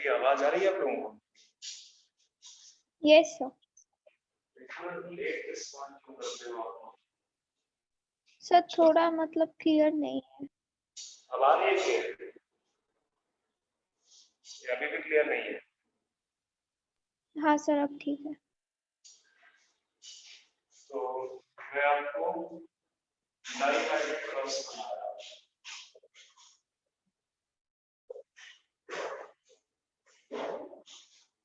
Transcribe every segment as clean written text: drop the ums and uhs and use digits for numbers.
मेरी आवाज आ रही है आप लोगों को? Yes sir. सर थोड़ा मतलब क्लियर नहीं है। अब आ रही है क्लियर? अभी भी क्लियर नहीं है? हाँ सर अब ठीक है। तो मैं आपको डाइहाइड्रेट क्रॉस बना रहा हूं।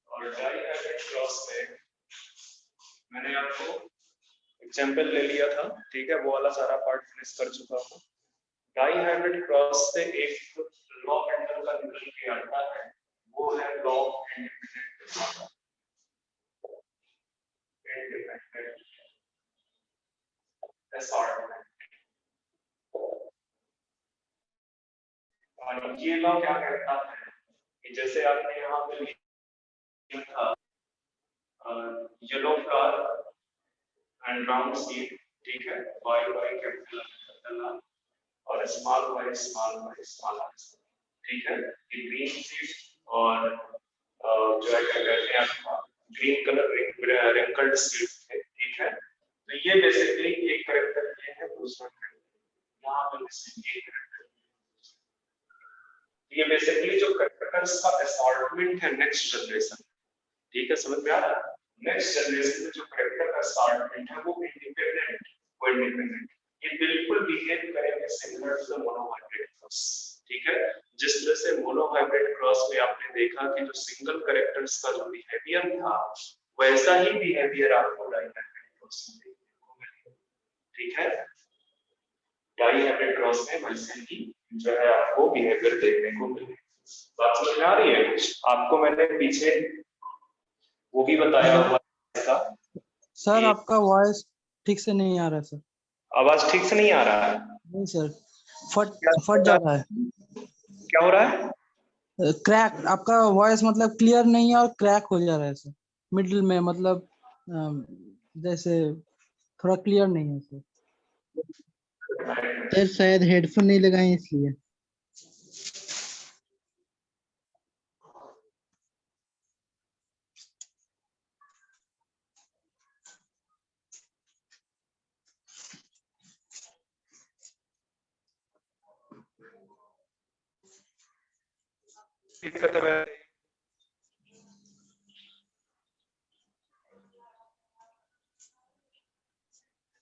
और डाइहाइड्रेट क्रॉस में मैंने आपको एग्जांपल ले लिया था, ठीक है, वो वाला सारा पार्ट फिनिश कर चुका हूं। डाइहाइड्रेड क्रॉस से एक लॉ एंटर का निकल के आता है, वो है लॉ इंडिपेंडेंट असॉर्टमेंट। और ये लॉ क्या कहता है कि जैसे आपने यहाँ पे लिखा था yellow flower and round seed, ठीक है, y कैपिटल R और स्मॉल y स्मॉल r, ठीक है। ये ग्रीन सीड और जो है क्या कहते हैं आपका ग्रीन कलर रिंकल्ड सीड है, ठीक है। तो ये बेसिकली एक कैरेक्टर ये है, दूसरा कैरेक्टर यहाँ पे ये कैरेक्टर, ये बेसिकली जो कैरेक्टर्स का असॉर्टमेंट है नेक्स्ट जनरेशन, ठीक है, समझ में आ रहा है? नेक्स्ट जनरेशन में जो कैरेक्टर का असॉर्टमेंट है वो इंडिपेंडेंट, ये बिल्कुल बिहेव करेंगे similar to the monohybrid cross, ठीक है। जिस तरह से मोनोहाइब्रिड क्रॉस में आपने देखा कि जो सिंगल कैरेक्टर्स का जो बिहेवियर था वैसा ही बिहेवियर आपको डाइहाइब्रिड क्रॉस में देखने को मिलेगा, ठीक है। डाइहाइब्रिड क्रॉस में वैसे ही जो है आपको बिहेवियर देखने को मिलेगा। बात समझ में आ रही है? आपको मैंने पीछे वो भी बताया हुआ था सर। आपका वॉइस ठीक से नहीं आ रहा है सर। आवाज ठीक से नहीं आ रहा है? नहीं सर, फट जा रहा है। क्या हो रहा है? क्रैक, आपका वॉइस मतलब क्लियर नहीं है और क्रैक हो जा रहा है सर मिडिल में, मतलब जैसे थोड़ा क्लियर नहीं है सर। सर शायद हेडफोन नहीं लगाए इसलिए। दिक्कत है?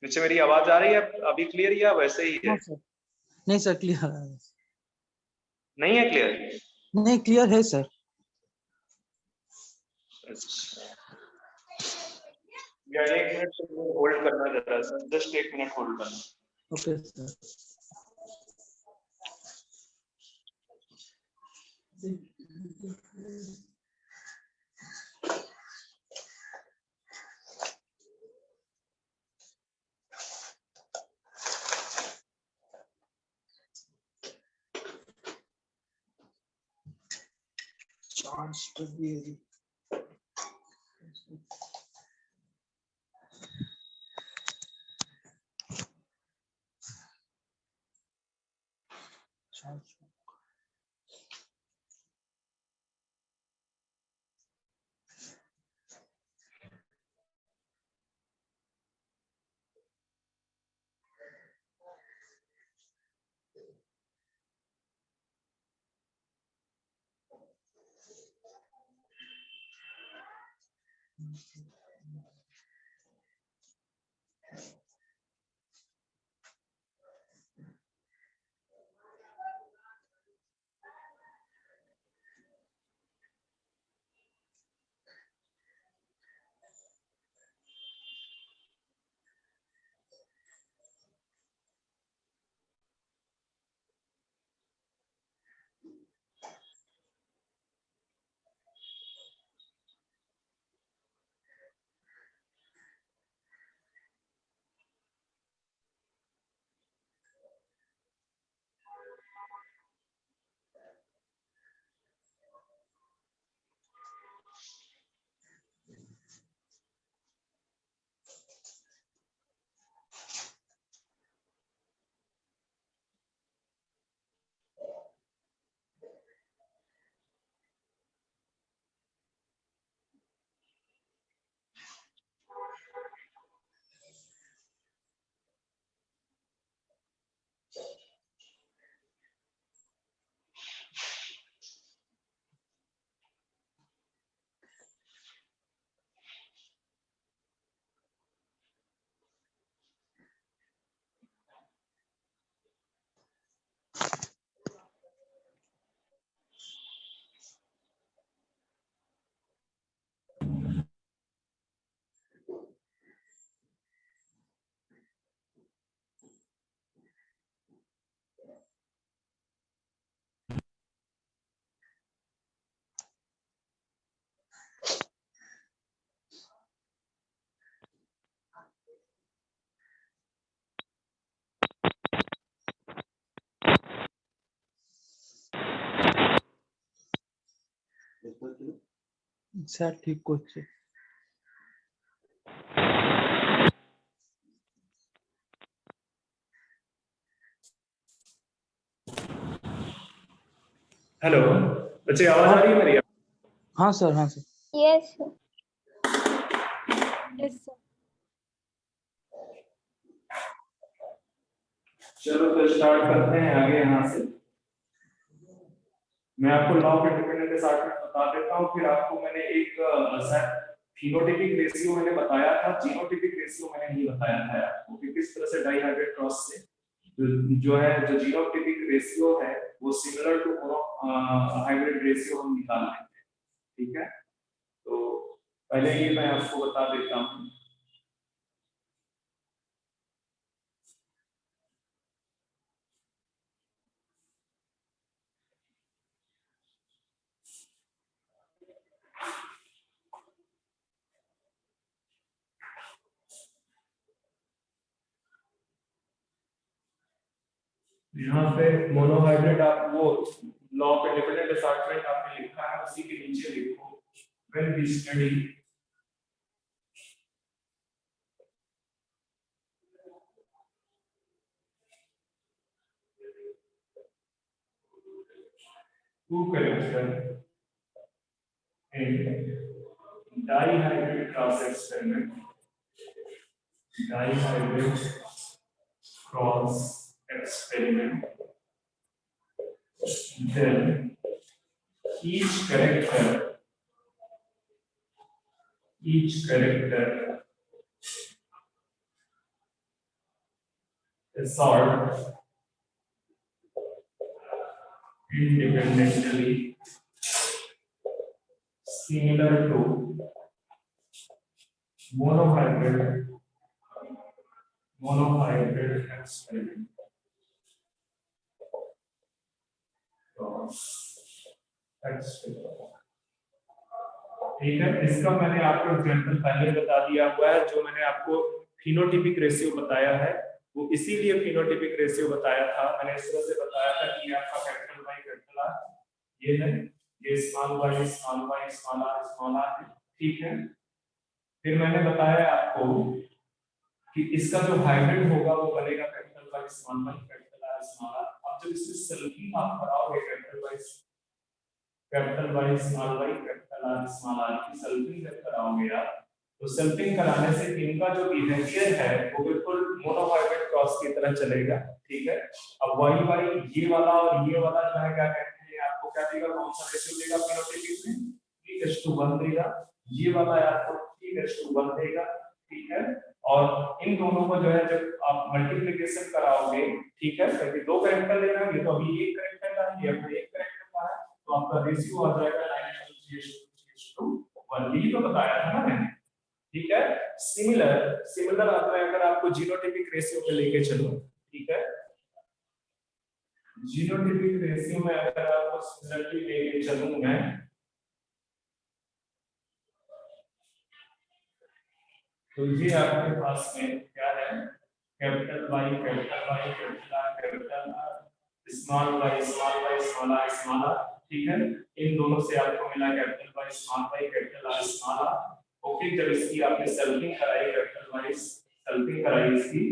नीचे मेरी आवाज आ रही है अभी क्लियर या वैसे ही है? सर नहीं सर, क्लियर है। नहीं है क्लियर? नहीं, क्लियर है सर। अच्छा, या एक मिनट होल्ड करना जरा सा, जस्ट एक मिनट होल्ड करना। Okay sir. चार्ज तो भी चार्ज। স্যার ঠিক করছে। हेलो बच्चे, आवाज आ रही है मेरी? हाँ सर, हाँ sir. Yes sir. Yes sir. चलो तो स्टार्ट करते हैं आगे यहाँ से। मैं आपको लॉ ऑफ इंडिपेंडेंट असार्टमेंट बता देता हूँ, फिर आपको मैंने एक फिनोटाइपिक रेशियो मैंने बताया था, जीनोटाइपिक रेशियो मैंने नहीं बताया था आपको कि किस तरह से डाइहाइब्रिड क्रॉस से जो जीनोटाइपिक रेशियो है वो similar to mono hybrid ratio हम निकाल लेंगे। ठीक है, तो पहले ये मैं आपको बता देता हूँ। यहाँ पे मोनोहाइब्रिड आप वो लॉ ऑफ इंडिपेंडेंट असार्टमेंट आपने लिखा है, उसी के नीचे लिखो when we study two character in dihybrid cross experiment, dihybrid cross experiment, then each character is solved independently similar to monohybrid experiment. ठीक है, इसका मैंने आपको एग्जांपल पहले बता दिया हुआ है। जो मैंने आपको फिनोटाइपिक रेशियो बताया है वो इसीलिए फिनोटाइपिक रेशियो बताया था, मैंने इस तरह से बताया था कि ये आपका कैपिटल वाई कैपिटल आर ये है, ये स्मॉल वाई स्मॉल आर है। ठीक है, फिर मैंने बताया आपको कि इसका जो हाइब्रिड होगा वो बनेगा capital Y capital R small R. अब जब इससे सॉल्विंग आप कराओगे capital Y capital R small R की सॉल्विंग जब कराओगे आप, तो सॉल्विंग कराने से इनका जो बिहेवियर है वो बिल्कुल मोनोहाइब्रिड क्रॉस की तरह चलेगा। ठीक है, अब वाई वाई ये वाला और ये वाला जो है क्या कहते हैं, आपको क्या देगा, कौन सा रेशियो देगा फिनोटाइपिक में, 3:1 देगा। ये वाला आपको 3:1 देगा। ठीक है, और इन दोनों को जो है जब आप मल्टीप्लिकेशन कराओगे, ठीक है, क्योंकि दो कैरेक्टर लेना है, ये तो अभी एक कैरेक्टर का है, ये अपना एक कैरेक्टर का है, तो आपका रेशियो आ जाएगा 9:1। ये तो बताया था ना मैंने। ठीक है, सिमिलर आता है अगर आपको जीनोटाइपिक रेशियो पे लेके चलो। ठीक है, जीनोटाइपिक रेशियो में अगर आपको सिमिलरिटी लेके चलूं मैं, तो ये आपके पास में क्या है, capital Y capital R small Y small R. ठीक है, इन दोनों से आपको मिला capital Y capital R small R. Okay, जब इसकी आपने सॉल्विंग कराई, कैपिटल वाई सॉल्विंग कराई इसकी,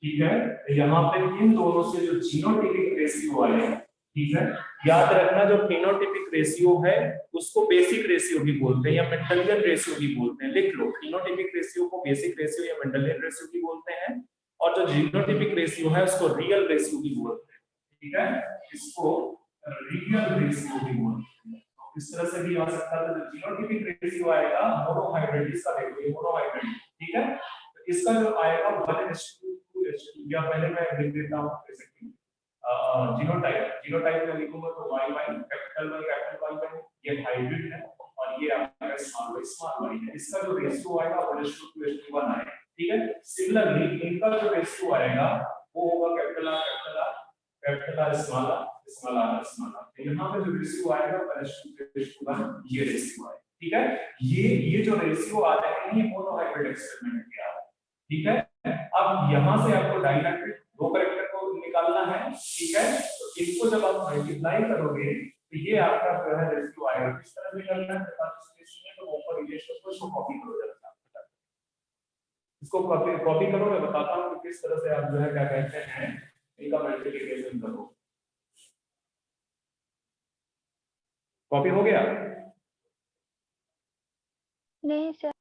ठीक है, तो यहाँ पे इन दोनों से जो जीनोटाइपिक रेशियो आएगा, ठीक है, याद रखना जो फिनोटाइपिक रेशियो है उसको बेसिक रेशियो भी बोलते हैं या मेंडलियन रेशियो भी बोलते हैं। लिख लो, फिनोटाइपिक रेशियो को बेसिक रेशियो या मेंडलियन रेशियो भी बोलते हैं, और जो जीनोटाइपिक रेशियो है उसको रियल रेशियो भी बोलते हैं। ठीक है, इसको रियल रेशियो भी बोलते हैं। तो इस तरह से भी आ सकता है। जो जीनोटाइपिक रेशियो आएगा मोनोहाइब्रिड, इसका देखो ये मोनोहाइब्रिड, ठीक है, तो इसका जो आएगा 1:2 या पहले मैं लिख देता हूं जैसे कि जीनोटाइप में लिखूंगा तो वाई कैपिटल वाई ये हाइब्रिड है, और ये आपका स्मॉल वाई है। इसका जो रेशियो आएगा 1:2:1 आएगा। ठीक है, सिमिलरली इनका जो रेशियो आएगा वो होगा कैपिटल आर स्मॉल आर। तो यहाँ पे जो रेशियो आएगा 1:2:1 ये रेशियो आएगा। ठीक है, ये जो रेशियो आ रहे हैं ये मोनोहाइब्रिड एक्सपेरिमेंट के आ रहे हैं। ठीक है, अब यहाँ से आपको डायनामिक दो कैरेक्टर को निकालना है। ठीक है, तो इनको जब आप मल्टीप्लाई करोगे तो ये आपका जो है रेशियो आएगा। किस तरह से करना है, तो ऊपर रिलेशन को इसको कॉपी करो जरा, इसको कॉपी करो। मैं बताता हूँ कि किस तरह से आप जो है क्या कहते हैं इनका मल्टीप्लिकेशन करो। कॉपी हो गया? नहीं सर।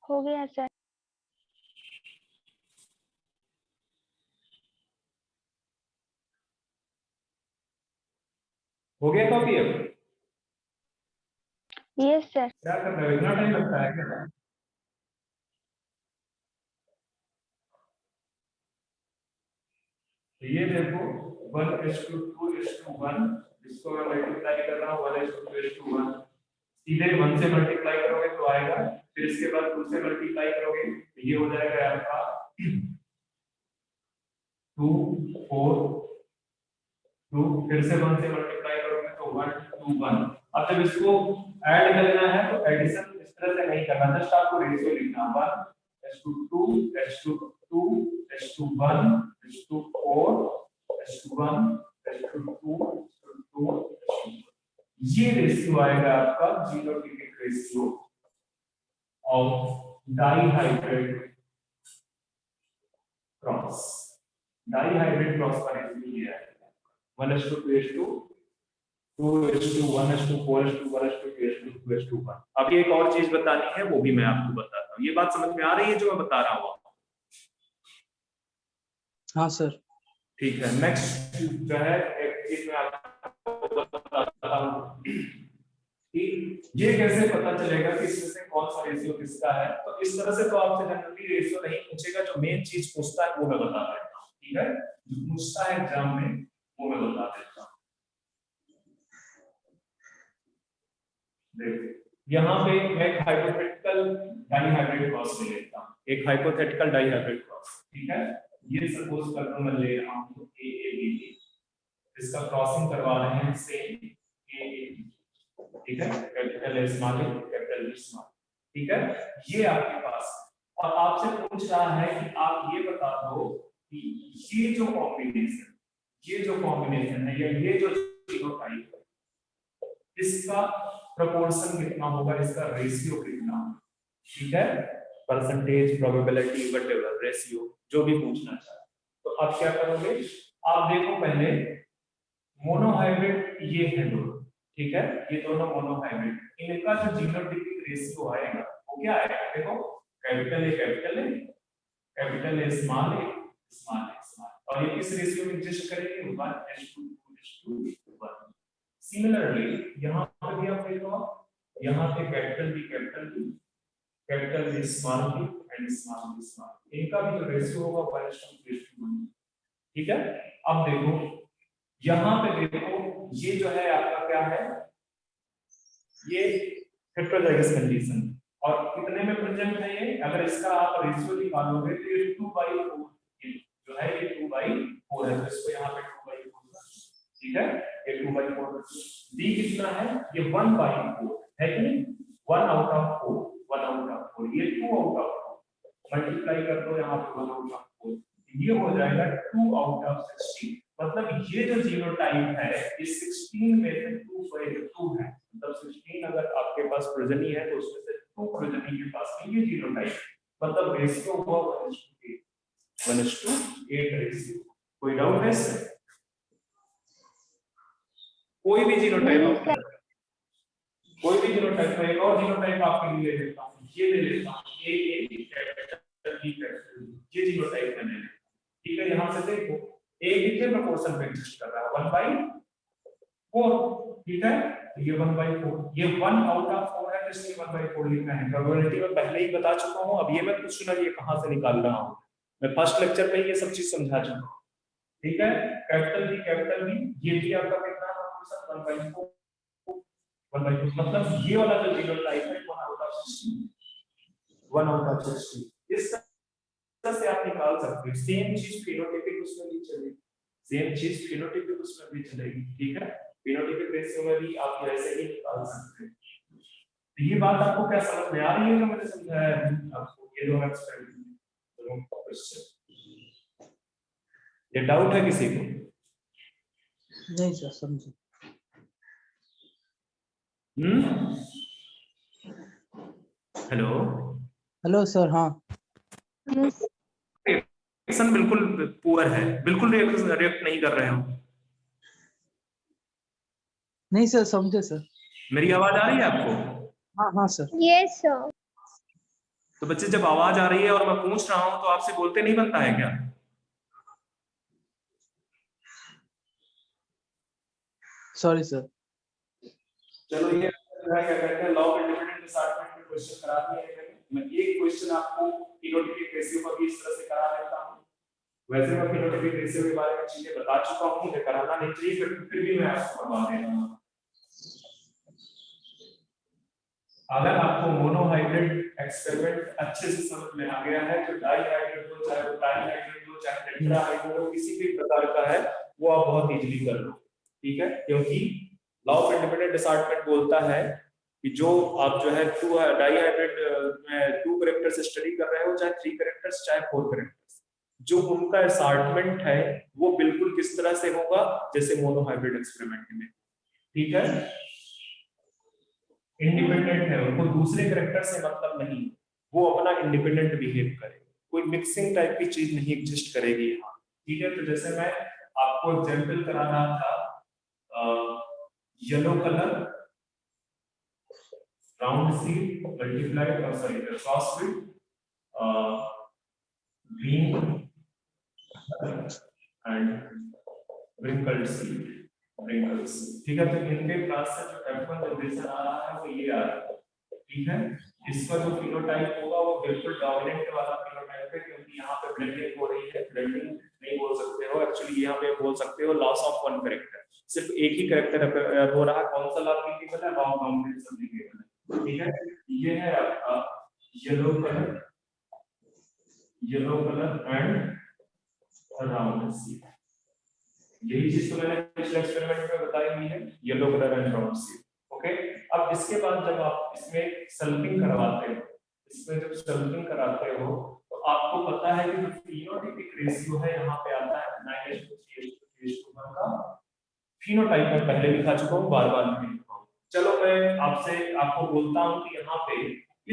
हो गया सर। हो गया कॉपी? अब यस सर। क्या करना है, इतना टाइम लगता है क्या? तो ये देखो 1:2:1, इसको मैं मल्टीप्लाई कर रहा हूँ 1:2:1। सीधे 1 से मल्टीप्लाई करोगे तो आएगा, फिर इसके बाद 2 से मल्टीप्लाई करोगे तो ये हो जाएगा आपका 2 4 2, फिर से 1 से मल्टीप्लाई करोगे तो 1 2 1। अब जब इसको ऐड करना है तो एडिशन इस तरह से नहीं करना, जस्ट आपको रेशियो लिखना 1:2 2:2 1:1 1:4 1:2 2:2। ये रेशियो आएगा आपका genotypic ratio of dihybrid cross. Dihybrid cross का रेशियो ये है 1:2 2:1:4:1:2:1:1। अब एक और चीज बतानी है, वो भी मैं आपको बताता हूँ। ये बात समझ में आ रही है जो मैं बता रहा हूँ? हाँ सर। ठीक है, नेक्स्ट जो है एक चीज मैं आपको बताता हूँ कि ये कैसे पता चलेगा कि इसमें से कौन सा रेशियो किसका है। तो इस तरह से तो आपसे जनरली रेशियो नहीं पूछेगा, जो मेन चीज पूछता है वो मैं बता देता हूँ। ठीक है, जो पूछता है एग्जाम में वो मैं बता देता हूँ। यहाँ पे एक हाइपोथेटिकल डाइहाइब्रिड क्रॉस ले लेता हूँ, एक हाइपोथेटिकल डाइहाइब्रिड क्रॉस। ठीक है, ये सपोज कर लो मैं ले रहा हूँ ए ए बी बी, इसका क्रॉसिंग करवा रहे हैं सेम ए ए बी। ठीक है, capital A small A capital B small. ठीक है, ये आपके पास और आपसे पूछ रहा है कि आप ये बता दो कि ये जो कॉम्बिनेशन है या ये जो जीनोटाइप है इसका प्रोपोर्शन कितना होगा, इसका रेशियो कितना होगा। ठीक है, परसेंटेज, प्रोबेबिलिटी, व्हाटएवर रेशियो जो भी पूछना चाहे। तो अब क्या करोगे, आप देखो पहले मोनोहाइब्रिड ये है दोनों। ठीक है, ये दोनों मोनोहाइब्रिड, इनका जो जीनोटाइपिक रेशियो आएगा वो क्या आएगा, देखो capital A small A small A small, और ये किस रेशियो में एग्जिस्ट करेंगे 1:2:1। सिमिलरली यहाँ पर भी आप देखो, यहाँ पे capital B small B and small B small, इनका भी जो रेशियो होगा 1:2:1। ठीक है, अब देखो यहाँ पे देखो ये जो है आपका क्या है, ये हेटेरोजाइगस कंडीशन और कितने में प्रेजेंट है ये, अगर इसका आप रेशियो निकालोगे तो ये 2/4 जो है, ये 2/4 है, तो इसको यहाँ पे 2/4। ठीक है, ये 2/4। डी कितना है, ये 1/4 है कि नहीं, 1 आउट ऑफ 4, ये 2 आउट ऑफ 4 मल्टीप्लाई कर दो यहाँ पे 1 आउट ऑफ 4, ये हो जाएगा 2 आउट ऑफ 16। मतलब ये जो जीनोटाइप है ये 16 में से 2 है, मतलब 16 अगर आपके पास प्रोजेनी है तो उसमें से 2 प्रोजेनी के पास में ये जीनोटाइप, मतलब रेशियो हुआ 1:8 रेशियो। कोई डाउट है इसमें? कोई भी जीनोटाइप, कोई भी जीनोटाइप, एक और जीनोटाइप आपके लिए ले लेता हूं, ये ले लेता हूं ए ए कैपिटल बी कैपिटल, ये जीनोटाइप मैंने ले। ठीक है, यहां से देखो ए कितने प्रोपोर्शन में एग्जिस्ट कर रहा है 1/4। ठीक है, ये 1/4, ये 1 आउट ऑफ 4 है तो इसलिए 1/4 लिखना है। प्रोबेबिलिटी में पहले ही बता चुका हूं, अब ये मत पूछना ये कहां से निकाल रहा हूं, मैं फर्स्ट लेक्चर में ये सब चीज समझा चुका हूं। ठीक है, कैपिटल बी, ये भी आपका कितना प्रोपोर्शन 1/4, 1/2, मतलब ये वाला जो जीनोटाइप है 1/60। इस तरह से आप निकाल सकते हो। सेम चीज फिनोटाइपिक उसमें भी चलेगी, सेम चीज फिनोटाइपिक उसमें भी चलेगी, ठीक है। फिनोटाइपिक रेशियो में भी आप ऐसे ही निकाल सकते हैं। तो ये बात आपको क्या समझ में आ रही है जो मैंने समझाया है आपको, ये दोनों एक्सपेरिमेंट क्वेश्चन? ये डाउट है किसी को? नहीं सर, समझे। Hello, hello sir. हाँ रिएक्शन बिल्कुल पुअर है, बिल्कुल रिएक्ट नहीं कर रहे हो। नहीं सर, समझे सर। मेरी आवाज आ रही है आपको? हाँ हाँ सर। Yes sir. तो बच्चे जब आवाज आ रही है और मैं पूछ रहा हूं तो आपसे बोलते नहीं बनता है क्या? Sorry sir. चलो ये क्या कहते हैं, लॉ ऑफ इंडिपेंडेंट डिसऑर्डरमेंट में क्वेश्चन करा दिए हैं। मैं एक क्वेश्चन आपको फिनोटाइपिक रेशियो का भी इस तरह से करा देता हूं। वैसे मैं फिनोटाइपिक रेशियो के बारे में चीजें बता चुका हूं, मुझे कराना नहीं चाहिए, फिर भी मैं आपको करवा दे रहा हूं। अगर आपको मोनोहाइब्रिड एक्सपेरिमेंट अच्छे से समझ में आ गया है तो डाइहाइब्रिड हो, चाहे वो डाइहाइब्रिड हो, चाहे टेट्राहाइब्रिड हो, किसी भी प्रकार का है वो आप बहुत इजीली कर लो, ठीक है। क्योंकि लॉ ऑफ इंडिपेंडेंट डिसऑर्डरमेंट बोलता है कि जो आप जो है टू डाइहाइब्रिड में 2 कैरेक्टर्स स्टडी कर रहे हो, चाहे 3 कैरेक्टर्स चाहे 4 कैरेक्टर्स, जो उनका असॉर्टमेंट है वो बिल्कुल किस तरह से होगा जैसे मोनोहाइब्रिड एक्सपेरिमेंट में, ठीक है। इंडिपेंडेंट है, उनको दूसरे कैरेक्टर से मतलब नहीं, वो अपना इंडिपेंडेंट बिहेव करे, कोई मिक्सिंग टाइप की चीज नहीं एग्जिस्ट करेगी यहाँ, ठीक है। तो जैसे मैं आपको एग्जांपल करा रहा था, yellow colour round seed multiplied और sorry cross with green and wrinkled seed, wrinkles, ठीक है। तो इनके क्लास से जो F1 जनरेशन आ रहा है वो ये आ रहा है, ठीक है। इसका जो फिनोटाइप होगा वो बिल्कुल डोमिनेंट वाला फिनोटाइप है, क्योंकि यहाँ पे ब्लेंडिंग हो रही है, ब्लेंडिंग नहीं बोल सकते हो एक्चुअली, यहाँ पे बोल सकते हो लॉस ऑफ वन कैरेक्टर, सिर्फ एक ही कैरेक्टर हो रहा है। कौन सा लॉ एप्लीकेबल है? लॉ ऑफ डोमिनेंस एप्लीकेबल है, ठीक है। ये है आपका yellow colour and round seed, यही चीज तो मैंने पिछले एक्सपेरिमेंट में बताई हुई है, yellow colour and round seed, okay. अब इसके बाद जब आप इसमें सल्फिंग करवाते हो, इसमें जब सल्फिंग कराते हो तो आपको पता है कि जो फिनोटाइपिक रेशियो है यहाँ पे आता है 9:3:1 का। फिनोटाइप में पहले लिखा चुका हूँ, बार-बार नहीं लिखा हूँ। चलो मैं आपको बोलता हूँ कि यहाँ पे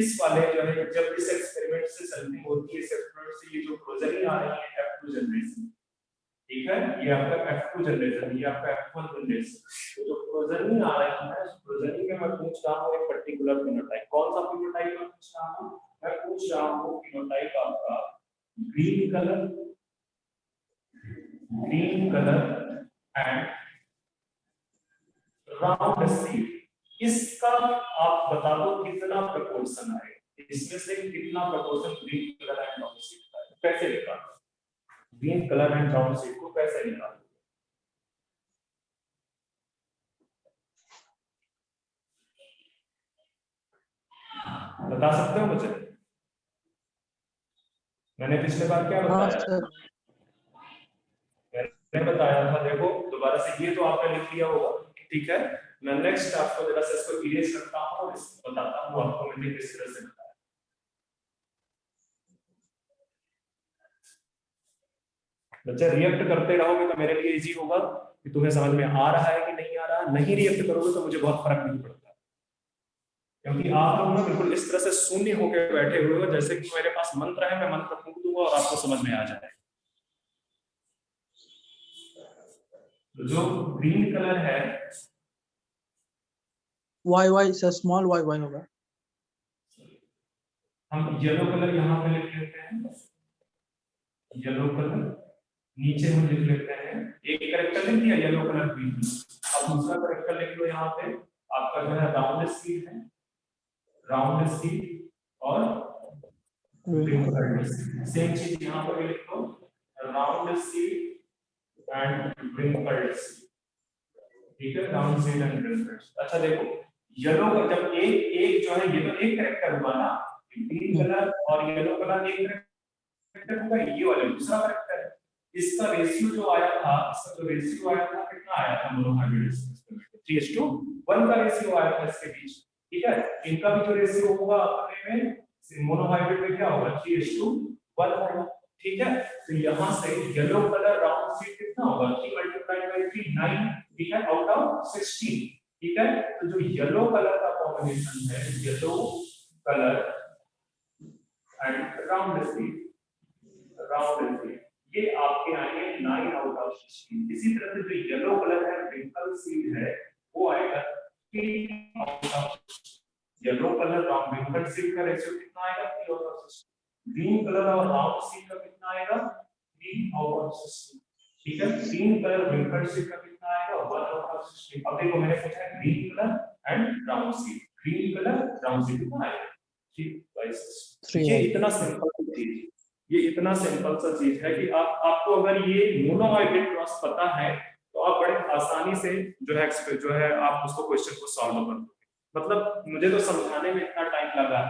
इस वाले जो है, जब इस एक्सपेरिमेंट से सल्फिंग होती है, इस एक्सपेरिमेंट से ये जो प्रोजेनी आ रही है F2 जनरेशन, ठीक है, ये आपका F2 जनरेशन, ये आपका F1 जनरेशन, तो जो प्रोजेनी आ रही है उस प्रोजेनी में मैं पूछ रहा हूँ एक पर्टिकुलर फिनोटाइप। कौन सा फिनोटाइप मैं पूछ रहा हूँ? मैं पूछ रहा हूँ फिनोटाइप आपका green colour and round seed. इसका आप बता दो कितना प्रोपोर्शन है, इसमें से कितना proportion green colour and round seed का है, कैसे निकालो? Green colour and round seed को कैसे निकालो? बता सकते हो मुझे? मैंने पिछले बार क्या बताया? मैंने बताया था, देखो दोबारा से, ये तो आपने लिख लिया होगा, ठीक है। मैं नेक्स्ट आपको जरा से इसको इरेज करता हूं और बताता हूं आपको मैंने किस तरह से बताया। बच्चे रिएक्ट करते रहोगे तो मेरे लिए इजी होगा कि तुम्हें समझ में आ रहा है कि नहीं आ रहा। नहीं रिएक्ट करोगे तो मुझे बहुत फर्क नहीं पड़ता, क्योंकि आप लोग ना बिल्कुल इस तरह से शून्य होकर बैठे हुए हो, जैसे कि मेरे पास मंत्र है, मैं मंत्र फूंक दूंगा और आपको समझ में आ जाए। तो जो ग्रीन कलर है, वाई सर, स्मॉल वाई होगा। हम येलो कलर यहाँ पे लिख लेते हैं, येलो कलर नीचे हम लिख लेते हैं, एक कैरेक्टर लिख दिया येलो कलर ग्रीन। अब दूसरा कैरेक्टर लिख लो यहाँ पे, आपका जो है राउंड सीड है, राउंड सीड और सेम चीज यहाँ पर भी लिख लो, round seed and wrinkled seed, ठीक है, राउंड सीड एंड wrinkled। अच्छा देखो येलो का जब एक जो है ये तो एक कैरेक्टर हुआ ना, ग्रीन कलर और येलो कलर एक कैरेक्टर होगा, ये वाला दूसरा कैरेक्टर है। इसका रेशियो जो आया था, इसका जो रेशियो आया था कितना आया था मोनोहाइब्रिड में 3:1 का रेशियो आया था इसके बीच, ठीक है। इनका भी जो रेशियो होगा अपने में मोनोहाइब्रिड में क्या होगा 3:1 होगा, ठीक है। तो यहां से येलो कलर राउंड सीड कितना होगा 3 × 3 9, ठीक है, आउट ऑफ 16, ठीक है। तो जो येलो कलर का कॉम्बिनेशन है, yellow colour and round seed, ये आपके आएंगे 9 आउट ऑफ 16। इसी तरह से जो येलो कलर है wrinkled सीड है वो आएगा 3 out of, yellow colour round wrinkled seed का रेशियो कितना आएगा 3 आउट ऑफ 16। ग्रीन कलर और राउंड सीड का कितना आएगा 3 आउट ऑफ 16, ठीक है। ग्रीन कलर wrinkled सीड का कितना आएगा 1 आउट ऑफ 16। अब देखो मैंने पूछा है green colour and round seed, green colour round seed कितना आएगा 3/6। ये इतना सिंपल चीज, ये इतना सिंपल सा चीज है कि आपको अगर ये मोनोहाइब्रिड क्रॉस पता है तो आप बड़े आसानी से जो है आप उसको क्वेश्चन को सॉल्व कर दोगे। मतलब मुझे तो समझाने में इतना टाइम लगा,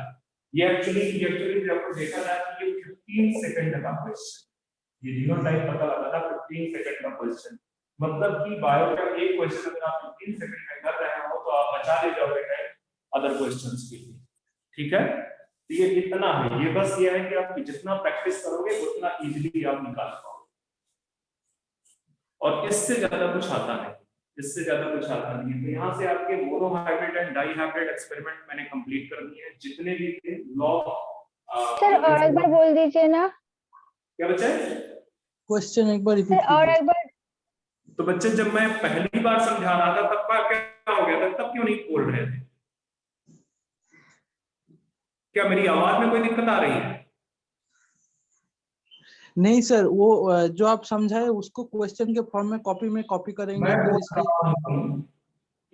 ये एक्चुअली जब आपको देखा जाए तो ये 15 सेकंड का क्वेश्चन, ये जीनोटाइप पता लगा था 15 सेकंड का क्वेश्चन। मतलब कि बायो का एक क्वेश्चन अगर आप 15 सेकंड में कर रहे हो तो आप बचा ले जाओगे अदर क्वेश्चंस के लिए, ठीक है। तो ये इतना है, ये बस ये है कि आप जितना प्रैक्टिस करोगे उतना इजीली आप निकाल पाओगे, और इससे ज्यादा कुछ आता नहीं, इससे ज्यादा कुछ आता नहीं। तो यहाँ से आपके मोनोहाइब्रिड एंड डाइहाइब्रिड एक्सपेरिमेंट मैंने कंप्लीट कर दिए हैं, जितने भी थे लॉ। सर और एक बार बोल दीजिए ना, क्या बच्चे क्वेश्चन एक बार सर रिपीट और कीजिए। एक बार। तो बच्चे जब मैं पहली बार समझा रहा था तब क्या हो गया था, तब क्यों नहीं बोल रहे थे? क्या मेरी आवाज में कोई दिक्कत आ रही है? नहीं सर, वो जो आप समझाए उसको क्वेश्चन के फॉर्म में कॉपी करेंगे मैं तो बोल इसलिए। रहा हूं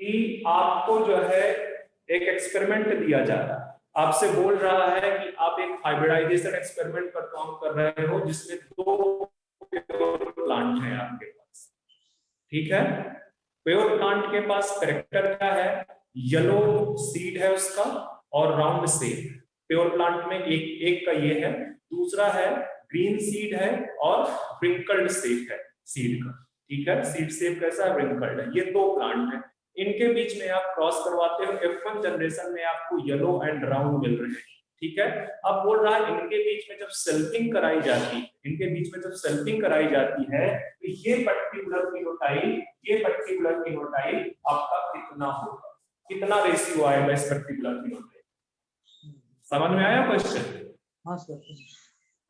कि आपको जो है एक एक्सपेरिमेंट दिया जा रहा है, आपसे बोल रहा है कि आप एक हाइब्रिडाइजेशन एक्सपेरिमेंट परफॉर्म कर रहे हो जिसमें 2 प्लांट हैं आपके पास, ठीक है। प्योर प्लांट के पास कैरेक्टर क्या है, येलो सीड है उसका और राउंड सेप। प्योर प्लांट में एक का ये है, दूसरा है ग्रीन सीड है और wrinkled सेप है सीड का, ठीक है। सीड सेप कैसा है, wrinkled है। ये 2 प्लांट है, इनके बीच में आप क्रॉस करवाते हो, F1 जनरेशन में आपको येलो एंड राउंड मिल रहे हैं, ठीक है। अब बोल रहा है इनके बीच में जब सेल्फिंग कराई जाती है, इनके बीच में जब सेल्फिंग कराई जाती है तो ये पर्टिकुलर फिनोटाइप आपका कितना होगा, कितना रेशियो आएगा इस पर्टिकुलर फिनोटाइप। समझ में आया क्वेश्चन? हाँ सर,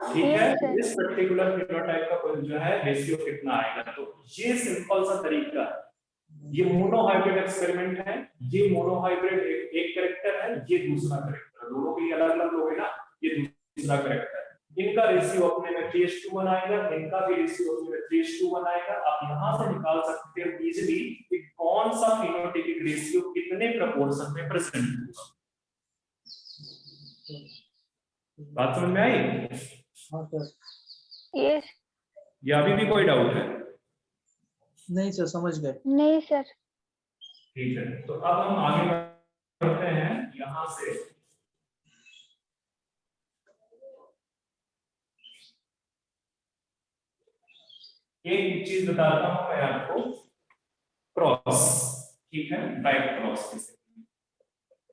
ठीक है। इस पर्टिकुलर फिनोटाइप का जो है रेशियो कितना आएगा, तो ये सिंपल सा तरीका है। ये मोनोहाइब्रिड एक्सपेरिमेंट है, ये मोनोहाइब्रिड एक कैरेक्टर है, ये दूसरा कैरेक्टर है, दोनों के अलग अलग लोग है ना, ये दूसरा कैरेक्टर है। इनका रेशियो अपने में 3:1 आएगा, इनका भी रेशियो अपने में 3:1 आएगा। आप यहां से निकाल सकते हो इजीली कि कौन सा फिनोटाइपिक रेशियो कितने प्रोपोर्शन में प्रेजेंट होगा। बात समझ में आई? हाँ सर। यस। या अभी भी कोई डाउट है? नहीं सर, समझ गए। नहीं सर। ठीक है, तो अब हम आगे बढ़ते हैं यहां से। एक चीज बताता हूं मैं आपको, क्रॉस, ठीक है, बैक क्रॉस,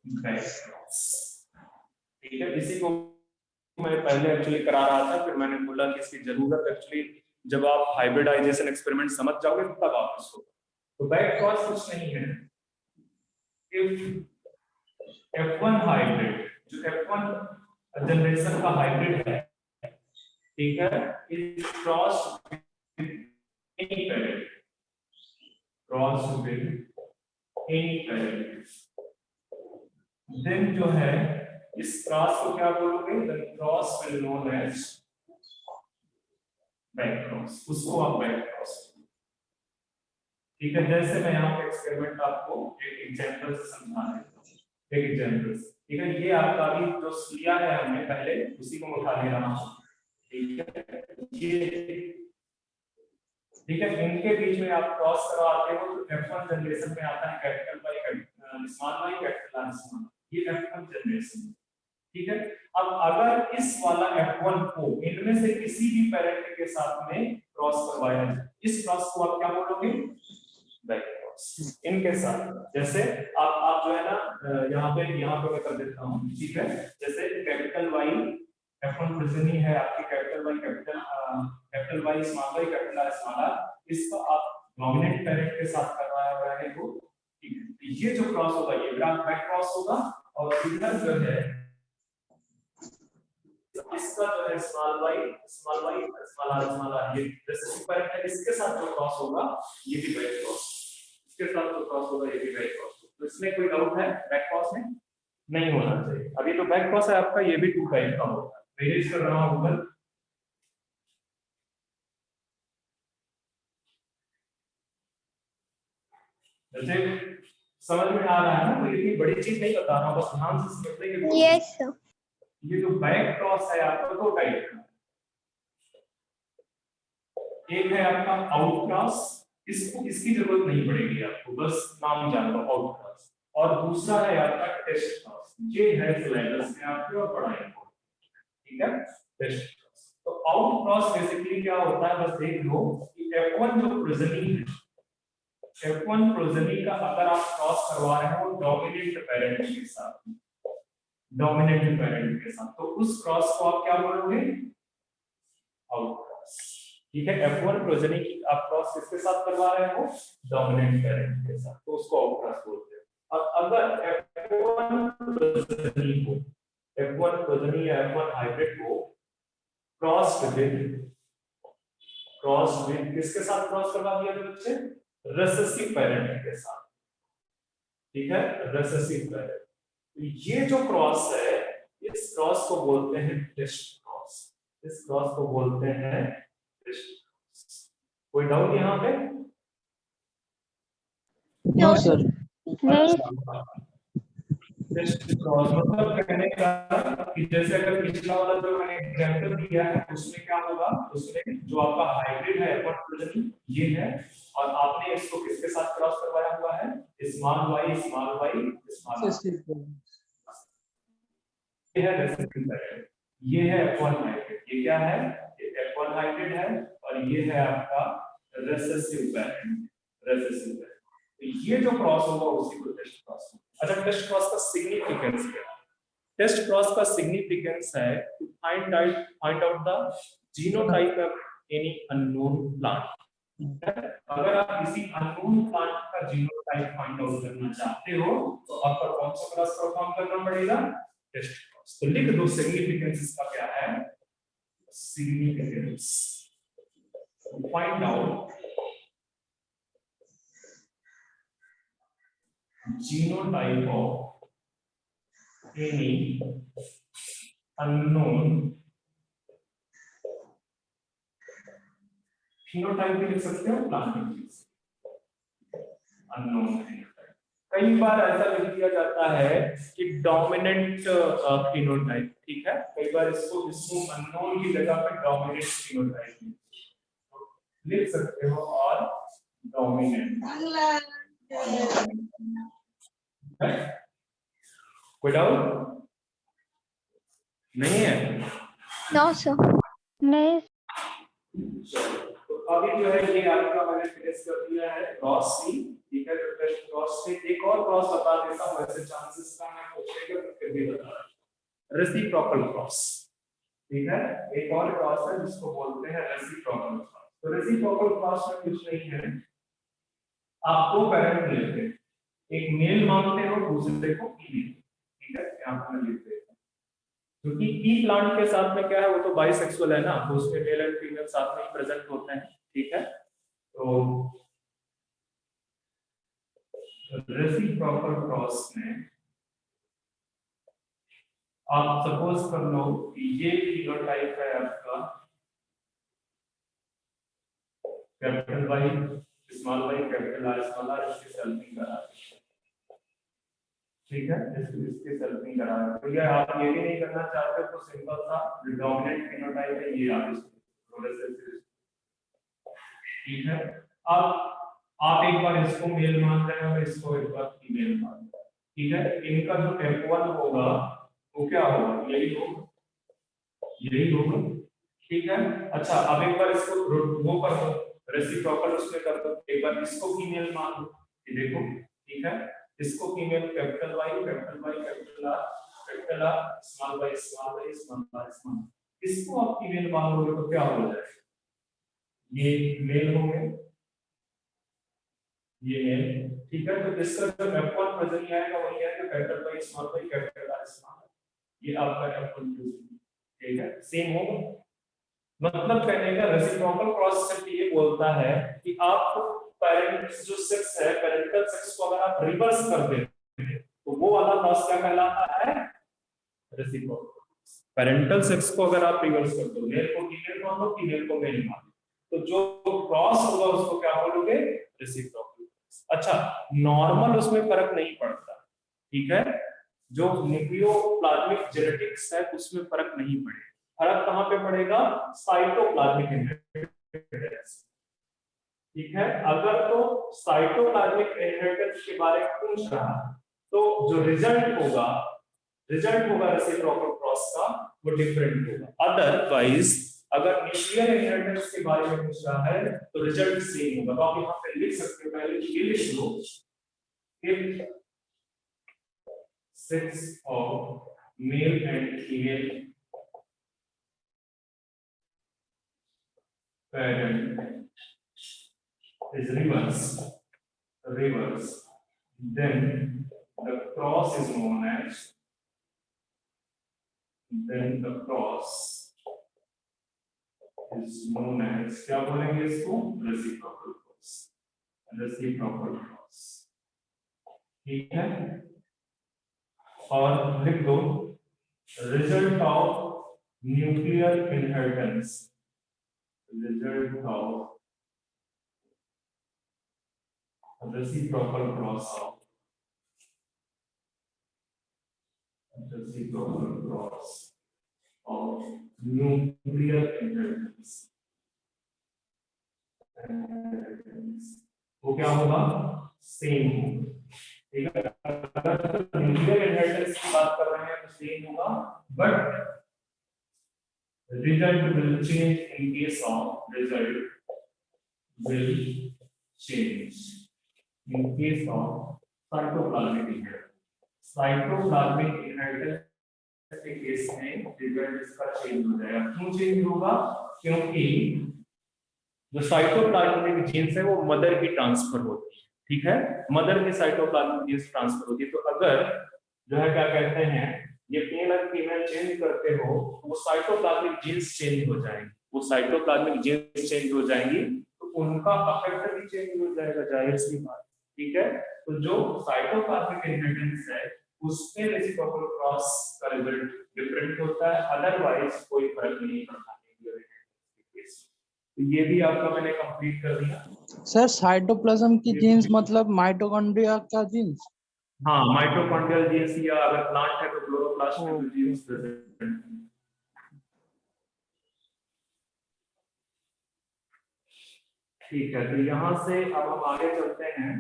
बैक क्रॉस, ठीक है। इसी को मैं पहले एक्चुअली करा रहा था, फिर मैंने बोला कि इसकी जरूरत एक्चुअली जब आप हाइब्रिडाइजेशन एक्सपेरिमेंट समझ जाओगे तब आप इसको। तो बैक क्रॉस कुछ नहीं है, इफ F1 हाइब्रिड, जो F1 जनरेशन का हाइब्रिड है, ठीक है, is cross any parent, cross with any parent, then जो है इस क्रॉस को क्या बोलोगे, the cross will known as back cross, उसको आप बैक क्रॉस, ठीक है। जैसे मैं यहाँ पे एक्सपेरिमेंट आपको एक एग्जांपल से समझा देता हूँ, एक एग्जांपल, ठीक है। ये आपका अभी जो लिया है हमने पहले, उसी को उठा ले रहा हूँ, ठीक है। ये ठीक है, इनके बीच में आप क्रॉस करवाते हो तो F1 जनरेशन में आता है capital Y capital small Y capital R small, ये F1 जनरेशन। ठीक है, अब अगर इस वाला F1 को इनमें से किसी भी पेरेंट के साथ में क्रॉस करवाया जाए, इस क्रॉस को आप क्या बोलोगे? Back cross. इनके साथ जैसे आप जो है ना यहाँ पे मैं कर देता हूँ। ठीक है, जैसे कैपिटल वाई F1 प्रेजेंट है आपकी capital Y small Y capital R small R, इसका आप डोमिनेंट पेरेंट के साथ करवाया हुआ है तो ठीक है, ये जो क्रॉस होगा ये बैक क्रॉस होगा, और इधर जो है इसका जो है स्मॉल वाई स्मॉल आर ये रेसिस्टिव पेरेंट है, इसके साथ जो क्रॉस होगा ये भी बैक क्रॉस, इसके साथ जो क्रॉस होगा ये भी बैक क्रॉस। तो इसमें कोई डाउट है बैक क्रॉस में? नहीं होना चाहिए। अभी तो बैक क्रॉस है आपका, ये भी 2 टाइप का होगा। वेरीज कर रहा हूं ऊपर, जैसे समझ में आ रहा है ना, कोई इतनी बड़ी चीज नहीं बता रहा हूं, बस ध्यान से समझने के लिए। Yes sir. ये जो बैक क्रॉस है आपका 2 टाइप का, एक है आपका आउट क्रॉस, इसकी जरूरत नहीं पड़ेगी आपको, बस नाम जान लो आउट क्रॉस, और दूसरा है आपका टेस्ट क्रॉस, ये है सिलेबस में आपके और पढ़ाई को। ठीक है, टेस्ट क्रॉस। तो आउट क्रॉस बेसिकली क्या होता है, बस देख लो कि F1 जो प्रोजेनी है, F1 प्रोजेनी का अगर आप क्रॉस करवा रहे हो डोमिनेंट पेरेंट के साथ, डोमिनेंट पेरेंट के साथ, तो उस क्रॉस को आप क्या बोलोगे? Out cross. ठीक है, F1 प्रोजेनी की आप क्रॉस किसके साथ करवा रहे हो? डोमिनेंट पेरेंट के साथ, तो उसको आउट क्रॉस बोलते हैं। और अगर F1 प्रोजेनी को, F1 प्रोजेनी या F1 हाइब्रिड को क्रॉस विद किसके साथ क्रॉस करवा दिया था बच्चे? रेसेसिव पेरेंट के साथ। ठीक है, रेसेसिव पेरेंट। तो ये जो क्रॉस है, इस क्रॉस को बोलते हैं टेस्ट क्रॉस, इस क्रॉस को बोलते हैं टेस्ट क्रॉस। कोई डाउट यहाँ पे? No sir. नहीं। टेस्ट क्रॉस मतलब कहने का कि जैसे अगर पिछला वाला जो मैंने एग्जांपल दिया है उसमें क्या होगा, उसमें जो आपका हाइब्रिड है F1 प्रोजेनी ये है, और आपने इसको किसके साथ क्रॉस करवाया हुआ है? Small Y small R. ये है रेसिस्टिव पेरेंट, ये है F1 हाइब्रिड, ये क्या है? ये F1 हाइब्रिड है, और ये है आपका रेसेसिव पेरेंट, रेसेसिव पेरेंट। तो ये जो क्रॉस होगा उसी को टेस्ट क्रॉस। अच्छा, टेस्ट क्रॉस का सिग्निफिकेंस क्या है? टेस्ट क्रॉस का सिग्निफिकेंस है to find out the genotype of any unknown plant. अगर आप किसी अननोन प्लांट का जीनोटाइप फाइंड आउट करना चाहते हो तो आपको कौन सा क्रॉस परफॉर्म करना पड़ेगा? Test cross. तो लिख दो सिग्निफिकेंस इसका क्या है? Significance find out genotype of any unknown, phenotype भी लिख सकते हो, प्लांट unknown phenotype। कई बार ऐसा लिख दिया जाता है कि डोमिनेंट phenotype, ठीक है, कई बार इसको unknown की जगह पे डोमिनेंट phenotype लिख सकते हो, और डोमिनेंट। कोई डाउट नहीं है? No sir. नहीं। तो अभी जो है ये आपका मैंने फिनिश कर दिया है क्रॉस सी। ठीक है, तो टेस्ट क्रॉस से एक और क्रॉस बता देता हूं, वैसे चांसेस का मैं पूछने के फिर भी बता रहा हूं। Reciprocal cross. ठीक है, एक और क्रॉस है जिसको बोलते हैं रेसिप्रोकल क्रॉस। तो रेसिप्रोकल क्रॉस में कुछ नहीं है, आप दो पेरेंट लेते हैं, एक मेल मानते हो, दूसरे को फीमेल। ठीक है, यहां पर मैं लिख देता हूं, क्योंकि ई प्लांट के साथ में क्या है, वो तो बाइसेक्सुअल है ना, तो उसमें मेल एंड फीमेल साथ में ही प्रेजेंट होते हैं। ठीक है, तो रेसिप्रोकल क्रॉस में आप सपोज कर लो कि ये फिनोटाइप है आपका capital Y small Y capital R small R, इसके सेल्फिंग करा, ठीक है, इसके सेल्फिंग करा। तो ये आप ये भी नहीं करना चाहते तो सिंपल सा डोमिनेंट फिनोटाइप है ये आप इसको थोड़े से ठीक है। अब आप एक बार इसको मेल मान रहे हो, इसको एक बार फीमेल मान रहे हो, ठीक है। इनका जो F1 होगा वो क्या होगा, यही होगा, यही होगा, ठीक है। अच्छा अब एक बार इसको वो कर दो, रेसिप्रोकल उसमें कर दो, एक बार इसको फीमेल मान लो, ये देखो, ठीक है। इसको female capital Y capital R capital R small Y small Y small R small, इसको आप फीमेल मान लोगे तो क्या हो जाएगा, ये मेल हो गए, ये मेल, ठीक है। तो इसका जो F1 प्रेजेंट आएगा वही आएगा capital Y capital R small, ये आपका F1 ठीक है, सेम होगा। मतलब कहने का रेसिप्रोकल क्रॉस सेक्शन ये बोलता है कि आप पेरेंट्स जो सेक्स है, पेरेंटल सेक्स को अगर आप रिवर्स कर देते तो वो वाला क्रॉस क्या कहलाता है, रेसिप्रोकल। पेरेंटल सेक्स को अगर आप रिवर्स कर दो, मेल को फीमेल मान लो, फीमेल को मेल मान लो, तो जो क्रॉस होगा उसको क्या बोलोगे, रेसिप्रोकल। अच्छा नॉर्मल उसमें फर्क नहीं पड़ता, ठीक है। जो न्यूक्लियोप्लाज्मिक जेनेटिक्स है उसमें फर्क नहीं पड़ेगा, फर्क कहां पे पड़ेगा, साइटोप्लाज्मिक इनहेरिटेंस, ठीक है। अगर तो साइटोप्लाज्मिक इनहेरिटेंस के बारे में पूछ रहा है तो जो रिजल्ट होगा रेसिप्रोकल क्रॉस का वो डिफरेंट होगा। अदरवाइज अगर न्यूक्लियर इनहेरिटेंस के बारे में पूछ रहा है तो रिजल्ट सेम होगा। तो आप यहां पे लिख सकते हो, पहले ये लिख लो, if sex of male and female parent is reverse, then the cross is known as, क्या बोलेंगे इसको, रेसिप्रोकल क्रॉस, ठीक है। और लिख दो result of nuclear inheritance, result of reciprocal cross of nuclear inheritance, वो क्या होगा, सेम होगा, ठीक है। अगर न्यूक्लियर इनहेरिटेंस की बात कर रहे हैं तो सेम होगा, but result will change in case of cytoplasmic inheritance. Cytoplasmic inheritance के केस में रिजल्ट इसका चेंज हो जाएगा। क्यों चेंज होगा, क्योंकि जो साइटोप्लाज्मिक जीन्स है वो मदर की ट्रांसफर होती है, ठीक है। मदर की साइटोप्लाज्मिक जीन्स ट्रांसफर होती है, तो अगर जो है क्या कहते हैं ये मेल और फीमेल चेंज करते हो तो वो साइटोप्लाज्मिक जीन्स चेंज हो जाएंगे, वो साइटोप्लाज्मिक जीन्स चेंज हो जाएंगी तो उनका अफेक्टर भी चेंज हो जाएगा, जाहिर सी बात, ठीक है। तो जो साइटोप्लाज्मिक इनहेरिटेंस है उसमें रेसिप्रोकल क्रॉस का रिजल्ट डिफरेंट होता है, अदरवाइज कोई फर्क नहीं पड़ता। तो ये भी आपका मैंने कंप्लीट कर दिया। सर साइटोप्लाज्म की जीन्स मतलब माइटोकॉन्ड्रिया का जीन्स, हाँ माइटोकॉन्ड्रियल जीन्स, या अगर प्लांट है तो क्लोरोप्लास्ट में जो जीन्स प्रेजेंट, ठीक है। तो यहां से अब हम आगे चलते हैं,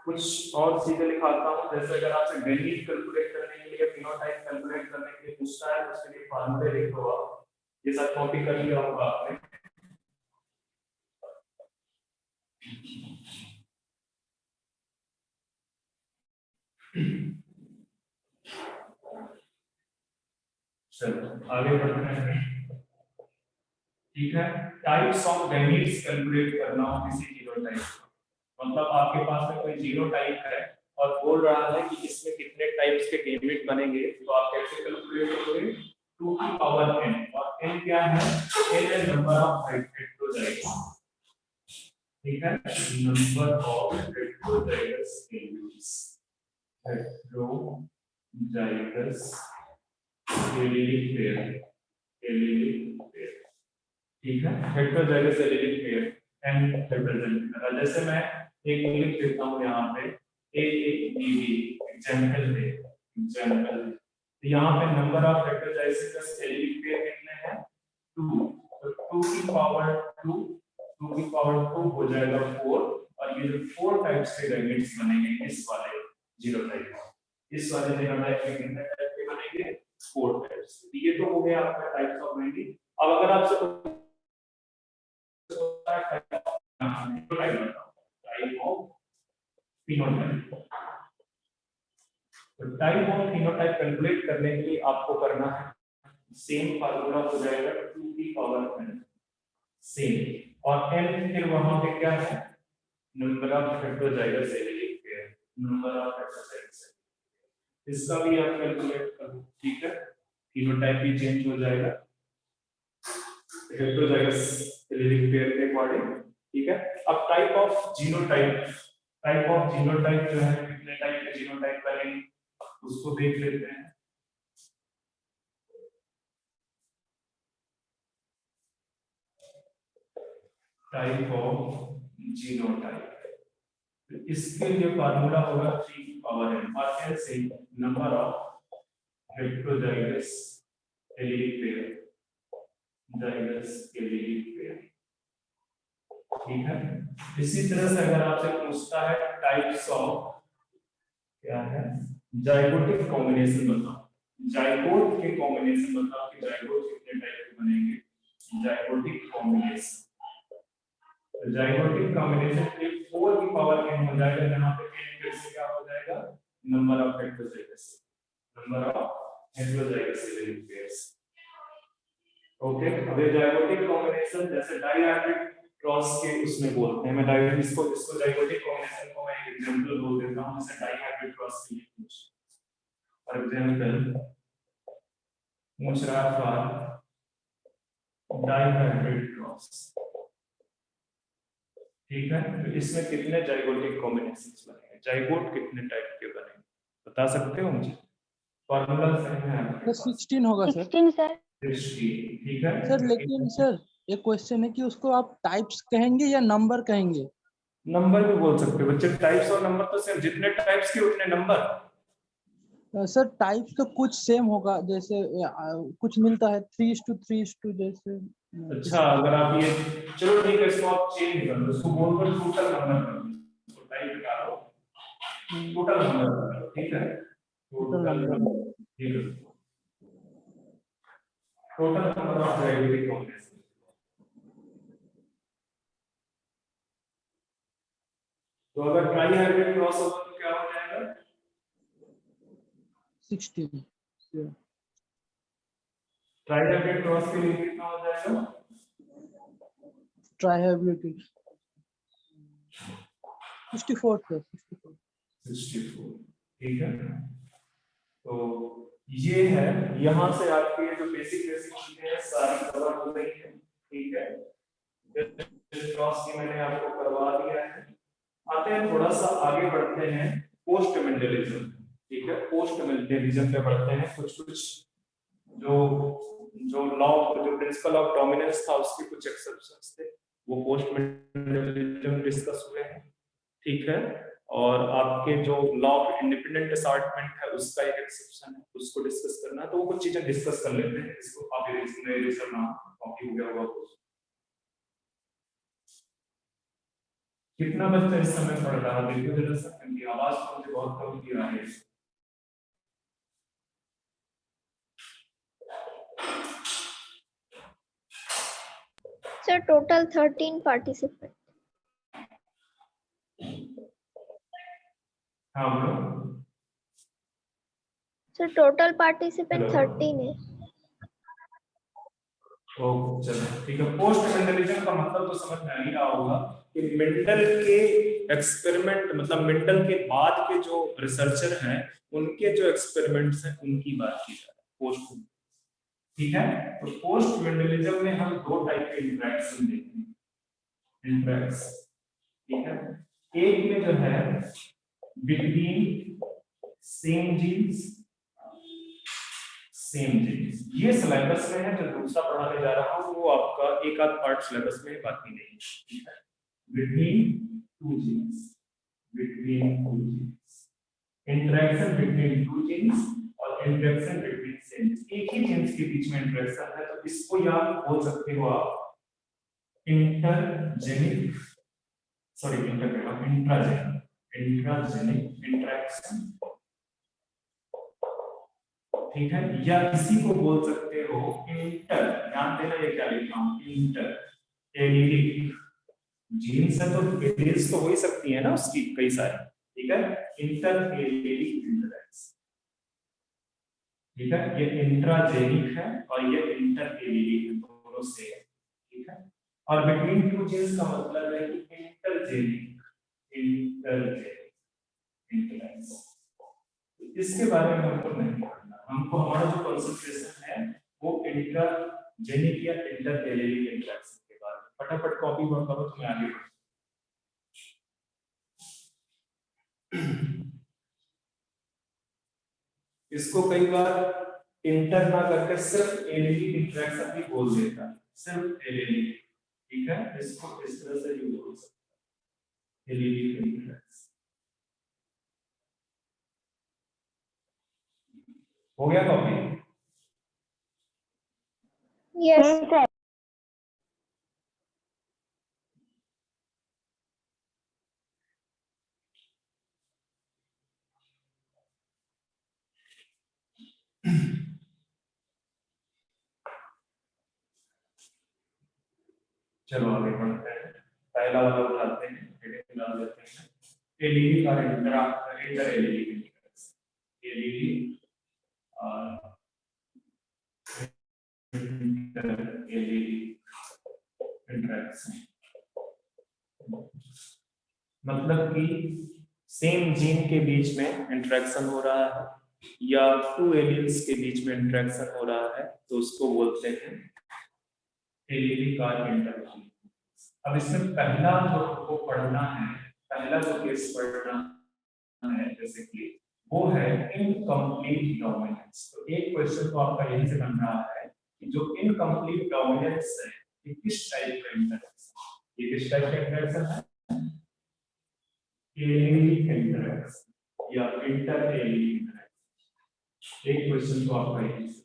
कुछ और चीजें लिखाता हूं। जैसे अगर आपसे गैनीट कैलकुलेट करने के लिए, फिनोटाइप कैलकुलेट करने के लिए पूछता है तो उसके लिए फार्मूले लिखो आप, ये सब कॉपी कर लिया होगा आपने। चलो आगे बढ़ते हैं, ठीक है। टाइप्स ऑफ गैमीट्स कैलकुलेट करना हो किसी जीनोटाइप का, मतलब आपके पास में कोई जीनोटाइप है और बोल रहा है कि इसमें कितने टाइप्स के गैमीट बनेंगे, तो आप कैसे कैलकुलेट करोगे, 2 की पावर n, और n क्या है, n है नंबर ऑफ हेटेरोजाइट्स, ठीक है, number of heterozygous gametes, heterozygous allelic pair, ठीक है। Heterozygous allelic pair and represent करा, जैसे मैं एक लिख देता हूं यहां पे AABB, एग्जांपल है, एग्जांपल तो यहाँ पे नंबर ऑफ फैक्टराइजेशन का एलिमेंट पेयर कितने हैं 2, तो 2 की पावर 2 हो जाएगा 4, और ये जो 4 टाइप्स के गैजेट्स बनेंगे इस वाले जीरो टाइप, इस वाले जीरो टाइप के कितने टाइप के बनेंगे 4 टाइप्स। ये तो हो गया आपका टाइप्स ऑफ बाइंडिंग। अब अगर आपसे टाइप ऑफ फिनोटाइप, तो टाइप ऑफ फिनोटाइप कैलकुलेट करने के लिए आपको करना है सेम फार्मूला हो जाएगा 2 की पावर n सेम, और n फिर वहां पे क्या है number of heterozygous element pair, number of heterozygous, इसका भी आप कैलकुलेट करो, ठीक है। फिनोटाइप भी चेंज हो जाएगा हेटेरोजाइगस एलिमेंट पेयर के अकॉर्डिंग, ठीक है। अब टाइप ऑफ जीनोटाइप, जो है कितने टाइप के जीनोटाइप बनेंगे उसको देख लेते हैं। टाइप ऑफ जीनोटाइप, इसके लिए फार्मूला होगा 3 की पावर n, और ऐसे number of heterozygous element pair, ठीक है। इसी तरह से अगर आपसे पूछता है टाइप्स ऑफ क्या है जाइगोटिक कॉम्बिनेशन बताओ, जाइगोट के कॉम्बिनेशन बताओ कि जाइगोट कितने टाइप के बनेंगे, जाइगोटिक कॉम्बिनेशन, जाइगोटिक कॉम्बिनेशन के 4 की पावर n हो जाएगा, जहां पे n फिर से क्या हो जाएगा number of heterozygous element pairs, okay. अब ये जाइगोटिक कॉम्बिनेशन जैसे डाइहाइब्रिड क्रॉस के उसमें बोलते हैं, मैं इसको जाइगोटिक कॉम्बिनेशन को मैं एक एग्जांपल बोल देता हूं, जैसे डाइहाइब्रिड क्रॉस के लिए कुछ for example Musharraf dihybrid cross, ठीक है। तो इसमें कितने जाइगोटिक कॉम्बिनेशंस बनेंगे, जाइगोट कितने टाइप के बनेंगे बता सकते हो मुझे, फार्मूला सही है आपके तो पास 16 होगा सर। 16 सर। 16, ठीक है सर लेकिन सर एक क्वेश्चन है कि उसको आप टाइप्स कहेंगे या नंबर कहेंगे? नंबर भी बोल सकते हो बच्चे, टाइप्स और नंबर तो सेम, जितने टाइप्स के उतने नंबर। सर टाइप्स का कुछ सेम होगा, जैसे कुछ मिलता है 3:3 जैसे। अच्छा अगर आप ये चलो ठीक है, इसको आप चेंज कर दो, इसको बोलकर टोटल नंबर कर दो, इसको टाइप निकालो टोटल नंबर, ठीक है टोटल टोटल नंबर। ठीक है total number of zygotic combination, तो अगर ट्राई हाइब्रिड क्रॉस होगा तो क्या हो जाएगा 16। ट्राई हाइब्रिड क्रॉस के लिए कितना हो जाएगा ट्राइहेब्रिड 64 सर, 64। 64, ठीक है। तो ये है, यहां से आपके जो बेसिक चीजें हैं सारी कवर हो गई है, ठीक है। क्रॉस की मैंने आपको करवा दिया है। आते हैं थोड़ा सा आगे बढ़ते हैं पोस्ट मेंडलिज्म, ठीक है। पोस्ट मेंडलिज्म पे बढ़ते हैं, कुछ जो लॉ, जो प्रिंसिपल ऑफ डोमिनेंस था उसके कुछ एक्सेप्शंस थे, वो पोस्ट मेंडलिज्म डिस्कस हुए हैं, ठीक है। और आपके जो लॉ ऑफ इंडिपेंडेंट असॉर्टमेंट है उसका एक एक्सेप्शन है, उसको डिस्कस करना है, तो वो कुछ चीजें डिस्कस कर लेते हैं, इसको आप इरेजर नाम कॉपी हो गया होगा। कितना बच्चा इस समय पढ़ रहा है देखो जरा सा, क्योंकि आवाज तो मुझे बहुत कम की आ रही है। Sir total 13 participant. हाँ बोलो। सर टोटल पार्टिसिपेंट हेलो 13 है। ओके चलो ठीक है। पोस्ट मेंडलिज्म का मतलब तो समझ में आ ही रहा होगा कि मेंडल के एक्सपेरिमेंट, मतलब मेंडल के बाद के जो रिसर्चर हैं उनके जो एक्सपेरिमेंट्स हैं उनकी बात की जा रही है पोस्ट, ठीक है। तो पोस्ट मेंडलिज्म में हम 2 टाइप के इंटरेक्शन देखते हैं, इंटरेक्शन, ठीक है। एक में जो है बिटवीन सेम जीन्स, ये सिलेबस में है, जो दूसरा पढ़ाने जा रहा हूं वो आपका एक आध पार्ट सिलेबस में है, बाकी नहीं, ठीक है। Between two genes, interaction between two genes और इंटरेक्शन बिटवीन सेल्स, एक ही जीन्स के बीच में इंटरेक्शन है, तो इसको या बोल सकते हो आप इंटरजेनिक, सॉरी इंट्राजेनिक इंटरेक्शन, ठीक है, या इसी को बोल सकते हो इंटर, ध्यान देना ये क्या लिख रहा हूं, इंटर एलिलिक जीन्स है तो एलिल्स तो हो ही सकती है ना उसकी कई सारी, ठीक है, इंटर एलिलिक इंटरेक्शन, ठीक है, ये इंट्राजेनिक है और ये इंटर एलिलिक है, दोनों से, ठीक है, और बिटवीन टू जीन्स का मतलब है कि इंटरजेनिक इंटरेक्शन, इसके बारे में हमको नहीं पढ़ना, हमको हमारा जो कंसंट्रेशन है वो इंट्राजेनिक या इंटर एलिलिक इंटरेक्शन के बारे में, फटाफट कॉपी वर्क करो तो मैं आगे बढ़ूं। इसको कई बार इंटर ना करके सिर्फ एलिलिक इंटरेक्शन भी बोल देता है, सिर्फ एलिलिक, ठीक है, इसको इस तरह से यूज हो सकता है, एलिलिक इंटरेक्शन। हो गया कॉपी? Yes. चलो आगे बढ़ते हैं, पहला वाला उठाते हैं, हेडिंग डाल देते हैं, एलिलिक और इंटर एलिलिक इंटरेक्शन, एलिलिक और इंटर एलिलिक इंटरेक्शन, मतलब कि सेम जीन के बीच में इंटरेक्शन हो रहा है या टू एलिल्स के बीच में इंटरेक्शन हो रहा है, तो उसको बोलते हैं एलिलिक और इंटर। अब इसमें पहला जो आपको पढ़ना है, पहला जो केस पढ़ना है जैसे कि वो है इनकम्प्लीट डोमिनेंस। तो एक क्वेश्चन तो आपका यही से बन रहा है कि जो इनकम्प्लीट डोमिनेंस है ये किस टाइप का इंटरेक्शन, ये किस टाइप का इंटरेक्शन है, एलिलिक इंटरेक्शन या इंटर एलिलिक इंटरेक्शन। एक क्वेश्चन तो आपका यही से।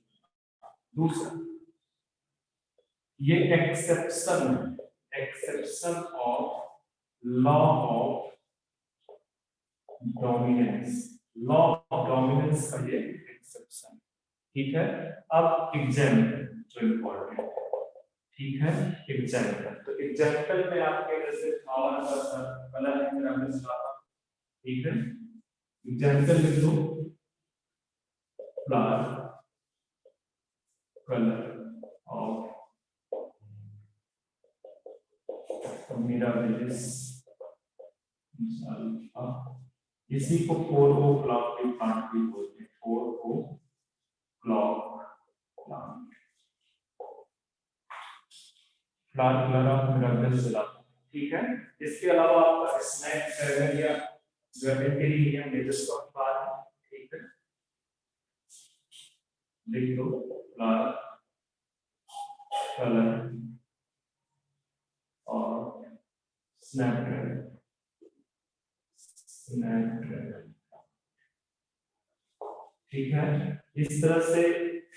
दूसरा ये exception of law of dominance, law of dominance का ये एक्सेप्शन, ठीक है। अब एग्जाम्पल जो इंपॉर्टेंट है, ठीक है, एग्जाम्पल, तो एग्जाम्पल में आपके जैसे फ्लावर का कलर है मेरा मिसरा, ठीक है, एग्जाम्पल लिख दो फ्लावर कलर ऑफ मेरा इसी को 4 o'clock के प्लांट भी बोलते हैं, 4 o'clock plant, flower colour of मिराकल सिलाता, ठीक है। इसके अलावा आपका स्नैक कैरमेल या ग्रेविटेरियम मेजोस्कोप बार है, ठीक है, लिख दो फ्लावर कलर और स्नैपड्रैगन, ठीक है। इस तरह से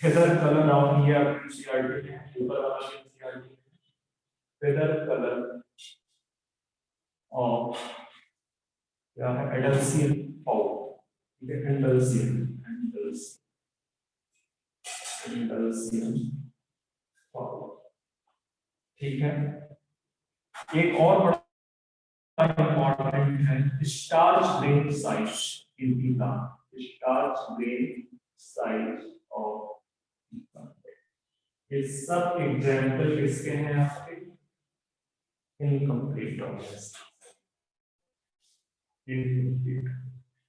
फेदर कलर ऑफ ये एनसीईआरटी है, ऊपर वाला एनसीईआरटी फेदर कलर ऑफ क्या है, एडल्सियन फाउल, ठीक है, एडल्सियन फाउल, ठीक है। एक और बड़ा इंपॉर्टेंट है starch grain size in the plant, starch grain size of ये सब एग्जांपल किसके हैं आपके, इनकम्प्लीट डोमिनेंस।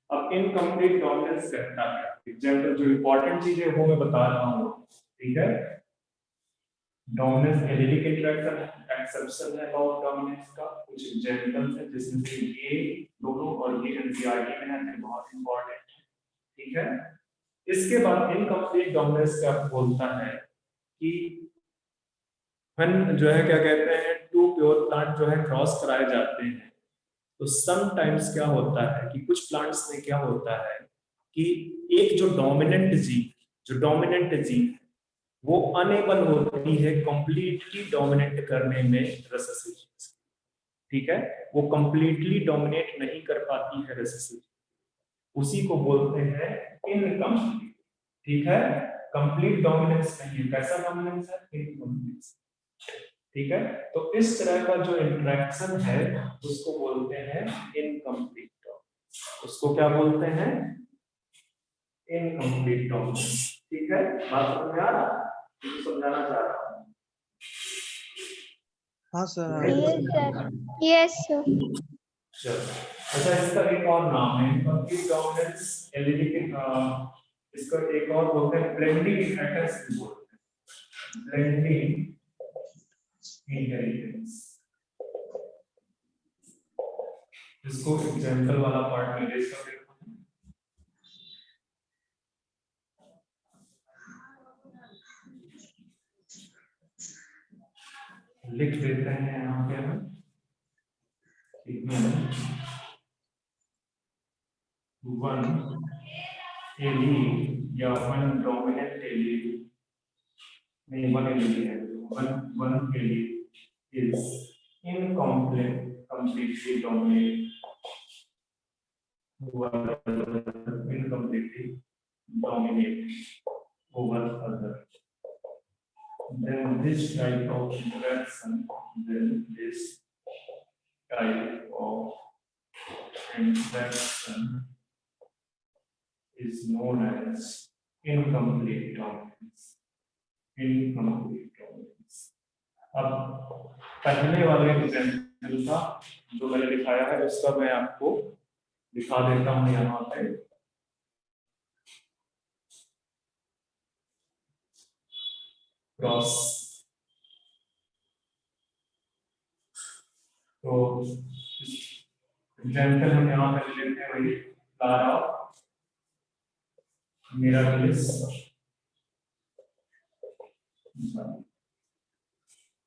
अब इनकम्प्लीट डोमिनेंस कहता है, एग्जांपल जो इंपॉर्टेंट चीजें वो मैं बता रहा हूँ, ठीक है। डोमिनेंस एलिलिक इंटरेक्शन, एक्सेप्शन है लॉ ऑफ डोमिनेंस का, कुछ एग्जांपल्स हैं जिसमें से ये दोनों और ये एनसीईआरटी में है, बहुत इंपॉर्टेंट है, ठीक है। इसके बाद इनकम्प्लीट डोमिनेंस क्या बोलता है कि व्हेन जो है क्या कहते हैं, टू प्योर प्लांट जो है क्रॉस कराए जाते हैं, तो समटाइम्स क्या होता है कि कुछ प्लांट्स में क्या होता है कि एक जो डोमिनेंट जीन वो अनेबल होती है कंप्लीटली डोमिनेट करने में रेसेसिव जीन्स, ठीक है, वो कंप्लीटली डोमिनेट नहीं कर पाती है रेसेसिव, उसी को बोलते हैं इनकम्प्लीट, ठीक है, कंप्लीट डोमिनेंस नहीं है, कैसा डोमिनेंस है, इनकम्प्लीट, ठीक है। तो इस तरह का जो इंटरेक्शन है उसको बोलते हैं इनकम्प्लीट डोमिनेंस, उसको क्या बोलते हैं, इनकम्प्लीट डोमिनेंस, ठीक है, बात समझ में आ रहा है, समझाना चाह रहा हूं। हाँ sir. Yes, sir. Yes, sir. चलो, अच्छा इसका एक और नाम है इनकम्प्लीट डोमिनेंस, इसका एक और बोलते हैं ब्लेंडिंग इनहेरिटेंस भी बोलते हैं, ब्लेंडिंग इनहेरिटेंस। इसको एग्जांपल वाला पार्ट में रेज कर देता हूं। लिख देते हैं यहाँ पे हम, वन एलील या वन डोमिनेंट एलील, नहीं वन एलील है, one allele is incomplete completely dominate over other, then this type of interaction is known as incomplete dominance. अब पहले वाले एग्जांपल का जो मैंने दिखाया है उसका मैं आपको दिखा देता हूं यहाँ पे। क्रॉस, तो एग्जांपल हम यहाँ पे लेते हैं वही फ्लावर ऑफ मिराकिलिस,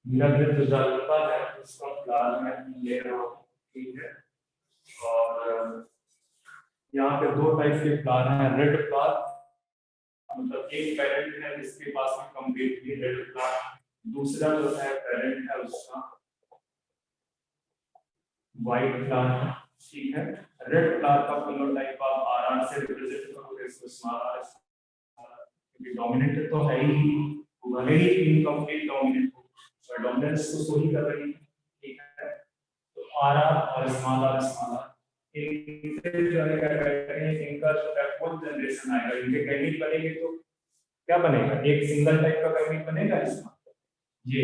मिराकिलिस जो जालता है उसका फ्लावर में ले रहा हूँ, ठीक है, और यहाँ पे दो टाइप के फ्लावर हैं, रेड फ्लावर, मतलब एक पेरेंट है जिसके पास में कंप्लीटली रेड फ्लावर, दूसरा जो है पेरेंट है उसका व्हाइट फ्लावर है, ठीक है। रेड फ्लावर का फिनोटाइप आप आर से रिप्रेजेंट करोगे, इसको स्मॉल आर, क्योंकि डोमिनेंट तो है ही, भले ही इनकम्प्लीट डोमिनेंट हो, पर डोमिनेंस को सो ही कर रही है, ठीक है। तो आर और स्मॉल आर इनसे जो है क्या कहते हैं, इनका जो F1 जनरेशन आएगा, इनके कैमिक बनेंगे तो क्या बनेगा, एक सिंगल टाइप का कैमिक बनेगा इसका, ये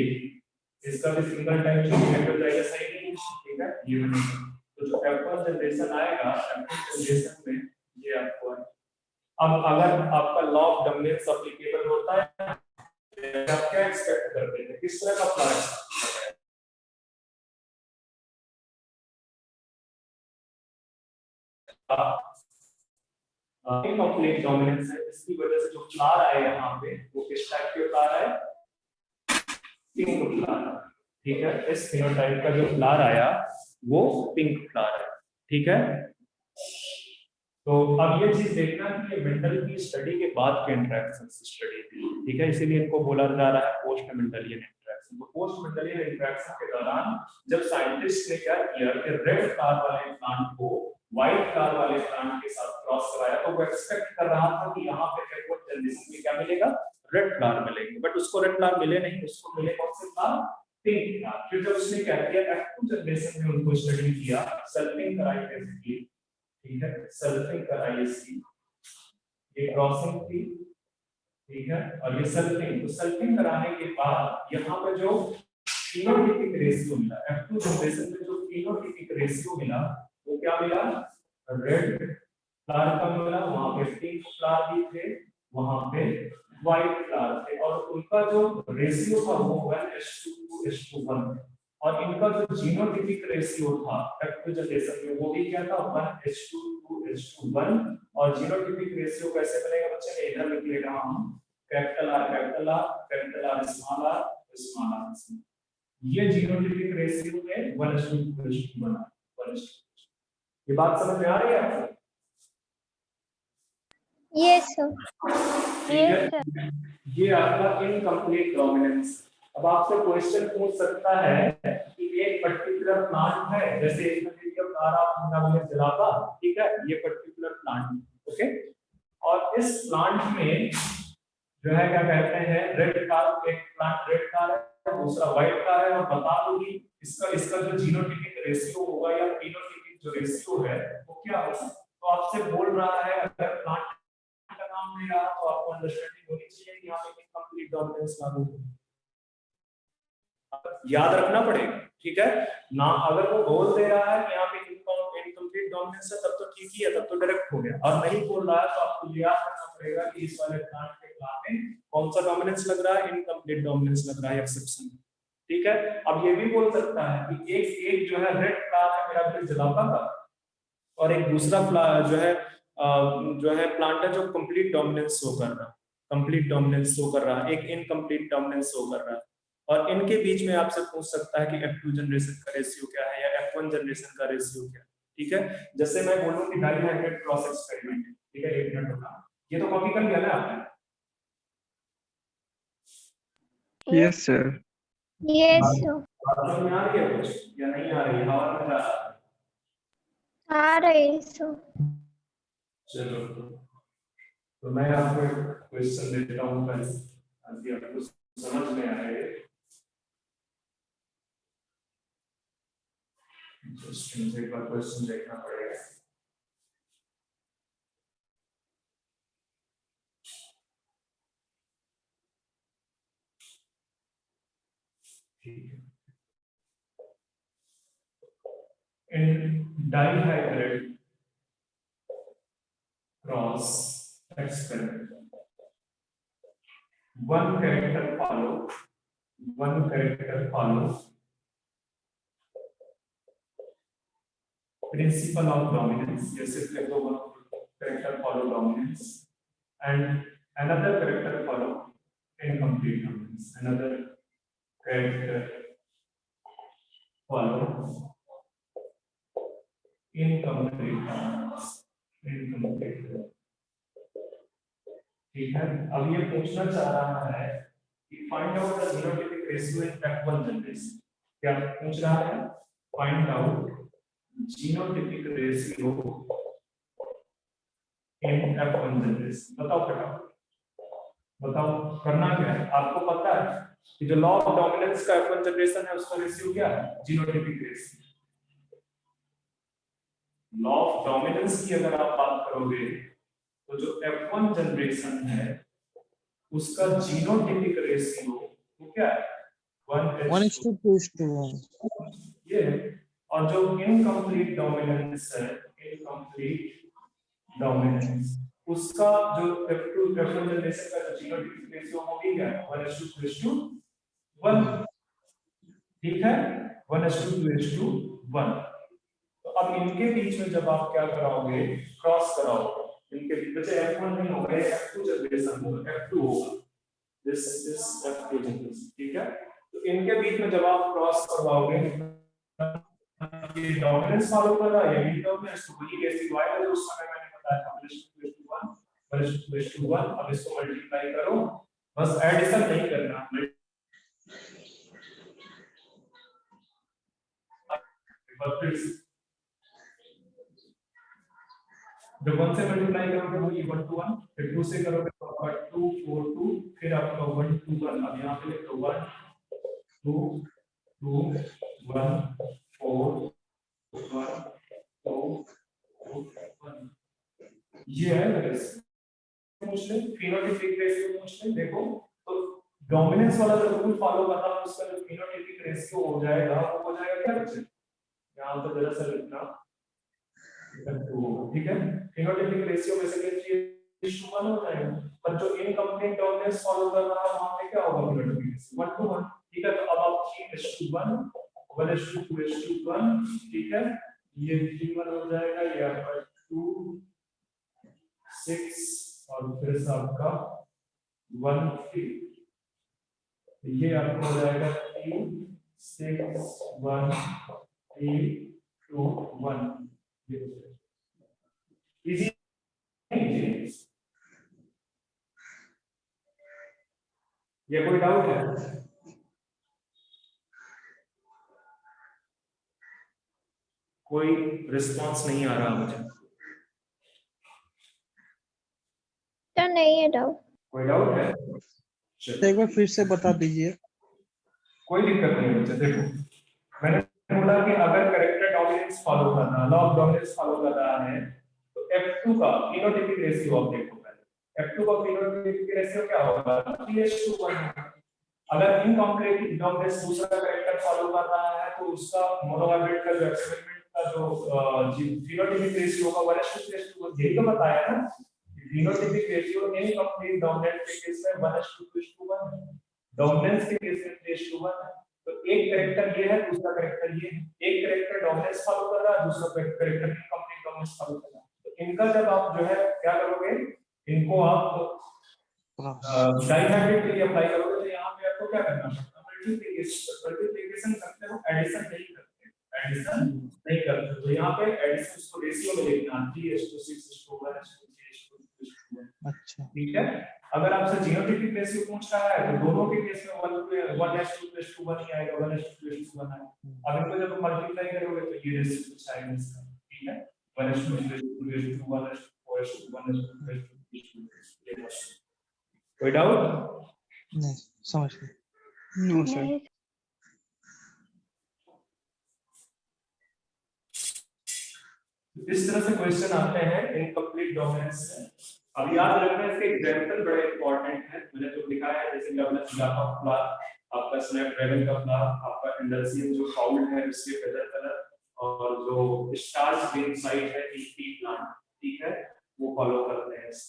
इसका भी सिंगल टाइप जो हेटेरोजाइगस है, ठीक है, ये बनेगा। तो जो F1 जनरेशन आएगा, F1 जनरेशन में ये आपको है। अब अगर आपका लॉ ऑफ डोमिनेंस एप्लीकेबल होता है तो आप क्या एक्सपेक्ट करते हैं, किस तरह का फ्लावर, इनकम्प्लीट डोमिनेंस है, इसकी वजह से जो फ्लावर आए यहाँ पे वो किस टाइप के फ्लावर आए, पिंक फ्लावर, ठीक है। इस फिनोटाइप का जो फ्लावर आया वो पिंक फ्लावर है, ठीक है। तो अब ये चीज देखना कि ये मेंडल की स्टडी के बाद के इंटरेक्शन स्टडी थी, ठीक है, इसीलिए इनको बोला जा रहा है पोस्ट मेंडलियन इंटरेक्शन। तो पोस्ट मेंडलियन इंटरेक्शन के दौरान जब साइंटिस्ट ने क्या किया कि रेड फ्लावर वाले प्लांट को व्हाइट फ्लावर वाले प्लांट के साथ क्रॉस कराया, तो वो एक्सपेक्ट कर रहा था कि यहाँ पे F1 जनरेशन में क्या मिलेगा, रेड फ्लावर मिलेंगे, बट उसको रेड फ्लावर मिले नहीं, उसको मिले कौन से फ्लावर, पिंक फ्लावर। फिर जब उसने क्या किया, F2 जनरेशन में उनको स्टडी किया, सल्फिंग कराई बेसिकली, ठीक है, सल्फिंग कराई इसकी, ये क्रॉसिंग थी, ठीक है, और ये सल्फिंग, तो सल्फिंग कराने के बाद यहाँ पे जो फिनोटाइपिक रेशियो मिला, F2 जनरेशन में जो फिनोटाइपिक रेशियो मिला वो क्या मिला, रेड फ्लावर का मिला, वहां पे पिंक फ्लावर भी थे, वहां पे व्हाइट फ्लावर थे, और उनका जो रेशियो था वो 1:1, और इनका जो जीनोटाइपिक रेशियो था F2 जनरेशन में वो भी क्या था, 1:1, और जीनोटाइपिक रेशियो कैसे बनेगा बच्चे, मैं इधर लिख ले रहा हूं, capital R capital R, capital R small R, small R, ये जीनोटाइपिक रेशियो में 1:2 बना, 1:2। ये बात समझ में आ रही है आपको? Yes, sir. ठीक है, ये आपका इनकम्प्लीट डोमिनेंस। अब आपसे क्वेश्चन पूछ सकता है कि एक पर्टिकुलर प्लांट है, जैसे ठीक है, ये पर्टिकुलर प्लांट, ओके, और इस प्लांट में जो है क्या कहते हैं, रेड कार, एक प्लांट रेड कार है, दूसरा व्हाइट कार है, और बता दो कि इसका इसका जो जीनोटाइपिक रेशियो होगा या फिनोटाइपिक जो रेशियो है वो क्या होगा। तो आपसे बोल रहा है, अगर प्लांट का नाम ले रहा तो आपको अंडरस्टैंडिंग होनी चाहिए कि यहाँ पे इनकम्प्लीट डोमिनेंस लागू होगा, याद रखना पड़ेगा, ठीक है ना। अगर वो बोल दे रहा है कि यहाँ पे इनकम्प्लीट डोमिनेंस है तब तो ठीक ही है, तब तो डायरेक्ट हो गया, और नहीं बोल रहा है तो आपको याद रखना पड़ेगा कि इस वाले प्लांट के प्लांट में कौन सा डोमिनेंस लग रहा है, इनकम्प्लीट डोमिनेंस लग रहा है, एक्सेप्शन, ठीक है। अब ये भी बोल सकता है कि एक जो है रेड प्लांट है मेरा फिर जलापा का, और एक दूसरा जो है प्लांट है जो कंप्लीट डोमिनेंस शो कर रहा है, कंप्लीट डोमिनेंस शो कर रहा है, एक इनकम्प्लीट डोमिनेंस शो कर रहा है, और इनके बीच में आपसे पूछ सकता है कि F2 जनरेशन का रेशियो क्या है या F1 जनरेशन का रेशियो क्या है, ठीक है। जैसे मैं बोलूं कि डाइहाइड्रेट क्रॉस एक्सपेरिमेंट, ठीक है, 1 मिनट रुकना, ये तो कॉपी कर लिया ना आपने? Yes, sir. Yes, sir. समझ में आ रही है कुछ या नहीं आ रही है, हवा में जा रहा है? आ रहे सर। चलो, तो मैं आपको एक क्वेश्चन देता हूँ पहले, ताकि आपको समझ में आए। जस्ट एक बार क्वेश्चन देखना पड़ेगा। ठीक है, in dihydrate cross experiment, one character follow principle of dominance, yes, if one character follow dominance and another character follow incomplete dominance, another character follow incomplete dominance, ठीक है। अब ये पूछना चाह रहा है कि find out the genotypic ratio in F1 generation, क्या पूछ रहा है? Find out genotypic ratio in F1 generation. बताओ फटाफट, बताओ करना क्या है। आपको पता है कि जो लॉ ऑफ डोमिनेंस का F1 जनरेशन है उसका रेशियो क्या है? Genotypic ratio. Law of dominance की अगर आप बात करोगे तो जो F1 जनरेशन है उसका जीनोटाइपिक रेशियो वो क्या है? 1:2:1। ये है। और जो इनकम्प्लीट डोमिनेंस है, इनकम्प्लीट डोमिनेंस, उसका जो F1 जनरेशन का जीनोटाइपिक रेशियो वो भी क्या है? 1:2:1, ठीक है, 1:2:1। तो अब इनके बीच में जब आप क्या कराओगे, क्रॉस कराओगे, इनके बीच में F1 नहीं होगा, ये F2 जनरेशन होगा, F2 होगा, दिस इज F2 जनरेशन, ठीक है। तो इनके बीच में जब आप क्रॉस करवाओगे, ये डोमिनेंस फॉलो कर रहा है, ये डोमिनेंस, तो वही कैसी y है जो उस समय मैंने बताया था 1:1, अब इसको मल्टीप्लाई करो, बस एडिशन नहीं करना, जब 1 से मल्टीप्लाई करोगे वो 1:1, फिर 2 से करोगे तो आपका 2 4 2, फिर आपका 1 2 1। अब यहाँ पे लिखो 1 2 2 1 4 1 2 1। ये है पूछ ले, फिनोटाइपिक रेशियो पूछ ले, देखो तो डोमिनेंस वाला जो रूल फॉलो कर रहा है उसका जो फिनोटाइपिक रेशियो हो जाएगा वो हो जाएगा क्या बच्चे? यहाँ तो जरा सा लिखना, ठीक है। फिनोटाइपिक रेशियो बेसिकली 3:1 हो जाएगा, पर जो इनकम्प्लीट डोमिनेंस फॉलो कर रहा है वहां पे क्या होगा? फिनोटाइपिक रेशियो 1:1, ठीक है। तो अब आप 3:1 1:2:1, ठीक है, ये 3:1 हो जाएगा, ये आपका 2 6 और फिर से आपका 1 3, ये आपको हो जाएगा 3 6 1 3 2 1। इजी, ये कोई डाउट है? कोई रिस्पांस नहीं आ रहा मुझे। तो नहीं है डाउट। कोई डाउट है? एक बार फिर से बता दीजिए। कोई दिक्कत नहीं मुझे। देखो मैंने बोला कि अगर कैरेक्टर डोमिनेंस फॉलो कर रहा है, लॉ ऑफ डोमिनेंस फॉलो कर रहा है, तो F2 का फिनोटाइपिक रेशियो अपडेट होगा। F2 का फिनोटाइपिक रेशियो क्या होगा? 3:1। अगर इनकम्प्लीट डोमिनेंस दूसरा कैरेक्टर फॉलो कर रहा है तो उसका मोनोहाइब्रिड का जो एक्सपेरिमेंट का जो फिनोटाइपिक रेशियो होगा 1:3:1। यही तो बताया ना, फिनोटाइपिक रेशियो इनकम्प्लीट डोमिनेंट के केस में 1:2:1, डोमिनेंस के केस में 3:1 है। तो एक कैरेक्टर ये है, दूसरा कैरेक्टर ये है। एक कैरेक्टर डोमिनेंस फॉलो कर रहा है, दूसरा कैरेक्टर इनकम्प्लीट डोमिनेंस फॉलो कर रहा है। तो इनका जब आप जो है क्या करोगे, इनको आप डाइहाइब्रिड के लिए अप्लाई करोगे तो यहाँ पे आपको क्या करना पड़ता है? मल्टीप्लिकेशन करते हो, एडिशन नहीं करते। एडिशन नहीं करते तो यहाँ पे एडिशन उसको रेशियो में लिखना 3:6:1:3:1। अच्छा ठीक है। अगर आपसे जीनोटाइपिक रेशियो पूछ रहा है तो दोनों के केस में 1:2:1 ही आएगा, 1:2:1 आएगा। अब इनको जब मल्टीप्लाई करोगे तो ये रेशियो कुछ आएगा इसका। ठीक है, 1:2:1 कोई डाउट? नहीं समझ गए। No sir. नहीं इस तरह से क्वेश्चन आते हैं इनकम्प्लीट डोमिनेंस से। अब याद रखना इसके एग्जांपल बड़े इंपॉर्टेंट है। मैंने तो दिखाया है जैसे डबल जावा फ्लावर, आपका स्नैपड्रैगन का फ्लावर, आपका इंडल्सियन जो फाउल है उसके फेदर कलर, और जो स्टार्स बीन साइट है टी प्लांट, ठीक है, वो फॉलो करते हैं इस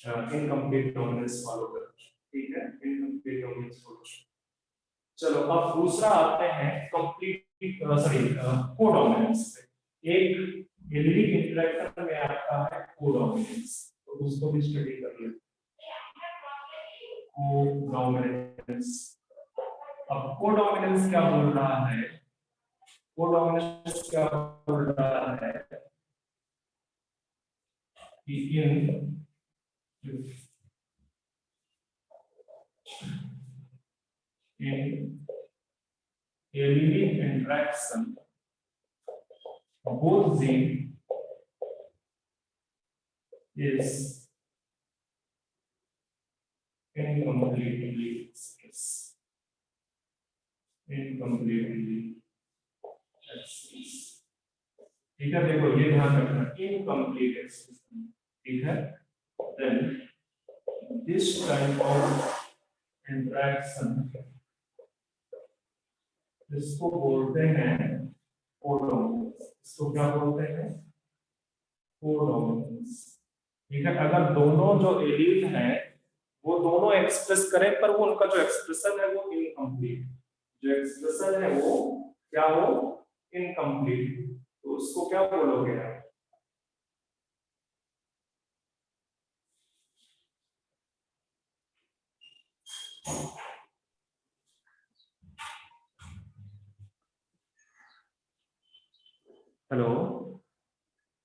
इनकम्प्लीट डोमिनेंस फॉलो करते हैं। ठीक है, इनकम्प्लीट डोमिनेंस फॉलो। चलो अब दूसरा आते हैं कंप्लीट कोडोमिनेंस पे। एक एलिलिक इंटरेक्शन में आता है कोडोमिनेंस, तो उसको भी स्टडी कर लेते हैं। कोडोमिनेंस, अब कोडोमिनेंस क्या बोल रहा है? कोडोमिनेंस क्या बोल रहा है कि in allelic interaction both gene is incompletely expressed. Incompletely expressed. ठीक है, देखो ये ध्यान रखना, इनकम्प्लीट एक्सप्रेशन। ठीक है, then this type of interaction इसको बोलते हैं कोडोमिनेंस। इसको क्या बोलते हैं? कोडोमिनेंस। ठीक है, अगर दोनों जो एलील हैं वो दोनों एक्सप्रेस करें पर वो उनका जो एक्सप्रेशन है वो इनकम्प्लीट, जो एक्सप्रेशन है वो क्या हो? इनकम्प्लीट, तो उसको क्या बोलोगे आप? Hello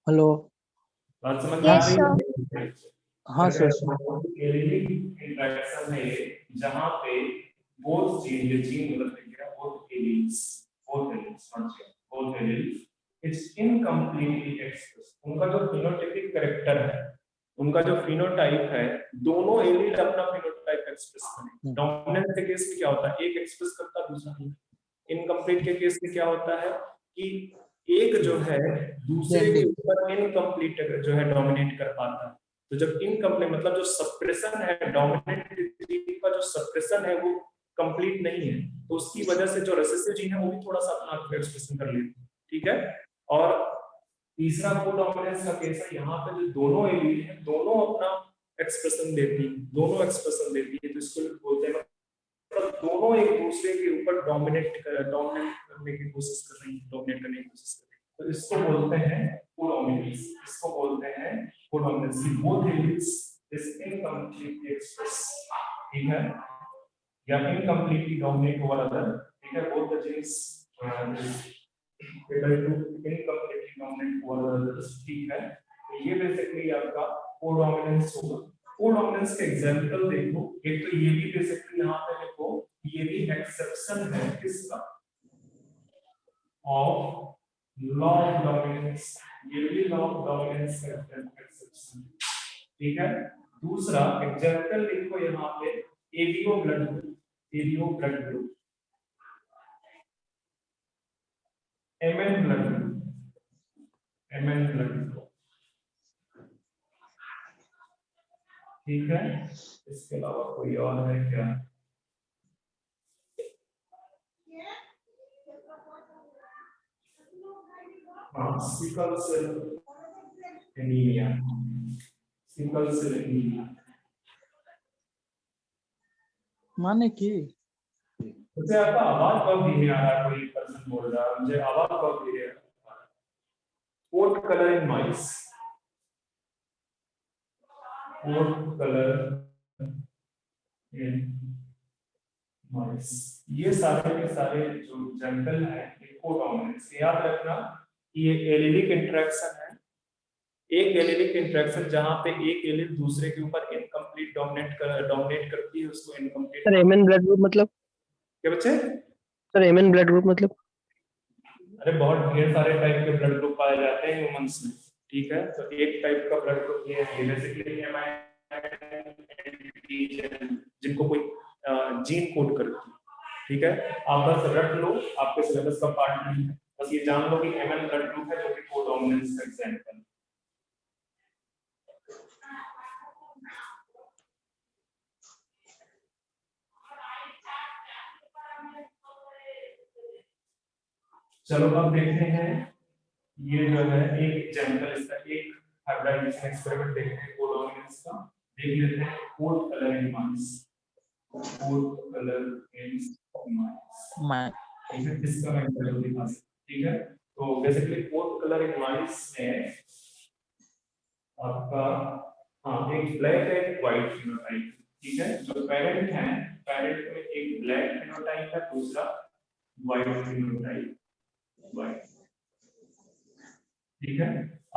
hello. बात समझ में आ Yes, रही है? हाँ सर। एलिलिक इंटरेक्शन है जहां पे बोथ जीन, ये जीन गलत लिख गया, both alleles is incompletely express. उनका जो फिनोटाइपिक कैरेक्टर है, उनका जो फिनोटाइप है, दोनों एलील अपना फिनोटाइप एक्सप्रेस करें। डोमिनेंट के केस में क्या होता है? एक एक्सप्रेस करता है, दूसरा नहीं। इनकम्प्लीट के केस में क्या होता है कि एक जो है दूसरे के ऊपर इनकम्प्लीट जो है डोमिनेट कर पाता है। तो जब इनकम्प्लीट मतलब जो सप्रेशन है, डोमिनेंट जीन का जो सप्रेशन है वो कंप्लीट नहीं है, तो उसकी वजह से जो रिसेसिव जीन है वो भी थोड़ा सा अपना एक्सप्रेशन कर लेते हैं। ठीक है, और तीसरा कोडोमिनेंस का केस है, यहाँ पे जो दोनों एलील हैं दोनों अपना एक्सप्रेशन देती है, दोनों एक्सप्रेशन देती है, तो इसको बोलते हैं मतलब दोनों एक दूसरे के ऊपर डोमिनेट करने की कोशिश कर रही है, डोमिनेट करने की कोशिश कर रही है, तो इसको बोलते हैं कोडोमिनेंस। इसको बोलते हैं codominance. Both alleles is incompletely express, ठीक है, या इनकम्प्लीटली डोमिनेट ओवर अदर। ठीक है, both the genes able to incompletely dominate over others। ठीक है, तो ये बेसिकली आपका कोडोमिनेंस होगा। कोडोमिनेंस के एग्जांपल देखो, एक तो ये भी बेसिकली यहाँ पे देखो, ये भी एक्सेप्शन है किसका, ऑफ लॉ ऑफ डोमिनेंस, ये भी लॉ ऑफ डोमिनेंस का एक्सेप्शन, ठीक है। दूसरा एग्जांपल लिखो यहाँ पे, ABO blood group, ABO blood group, MN blood group, MN blood group, ठीक है। इसके अलावा कोई और है क्या? हाँ, sickle cell anaemia, sickle cell anaemia. माने की मुझे आपका आवाज कब धीरे आ रहा है, कोई पर्सन बोल रहा है मुझे आवाज कब धीरे आ रहा है। Coat colour in mice, coat colour in mice, ये सारे के सारे जो एग्जांपल है कोडोमिनेंस, याद रखना ये एलिलिक इंटरेक्शन है, एक एलिलिक इंटरेक्शन जहां पे एक एलिल दूसरे के ऊपर इनकम्प्लीट डोमिनेट करती है, उसको incomplete. Sir MN blood group मतलब? क्या बच्चे? सर एमएन ब्लड ग्रुप मतलब? अरे बहुत ढेर सारे टाइप के ब्लड ग्रुप पाए जाते हैं ह्यूमंस में, ठीक है। तो एक टाइप का ब्लड ग्रुप ये है बेसिकली जिनको कोई जीन कोड करती है, ठीक है। आप बस रट लो, आपके सिलेबस का पार्ट नहीं है, बस ये जान लो कि एमएन ब्लड ग्रुप है जो कि कोडोमिनेंस का एग्जांपल है। चलो अब देखते हैं, ये जो है एक एग्जांपल, इसका एक हाइब्रिडाइजेशन एक्सपेरिमेंट देखते हैं कोडोमिनेंस का, देख लेते हैं coat colour in mice, coat colour in mice, ठीक है। इसका मैं एग्जांपल दिखा सकता, ठीक है। तो बेसिकली कोड कलर इन माइस में आपका हाँ एक ब्लैक है, एक व्हाइट फिनोटाइप, ठीक है। जो पेरेंट है, पेरेंट में एक ब्लैक फिनोटाइप है, दूसरा व्हाइट फिनोटाइप, व्हाइट, ठीक है।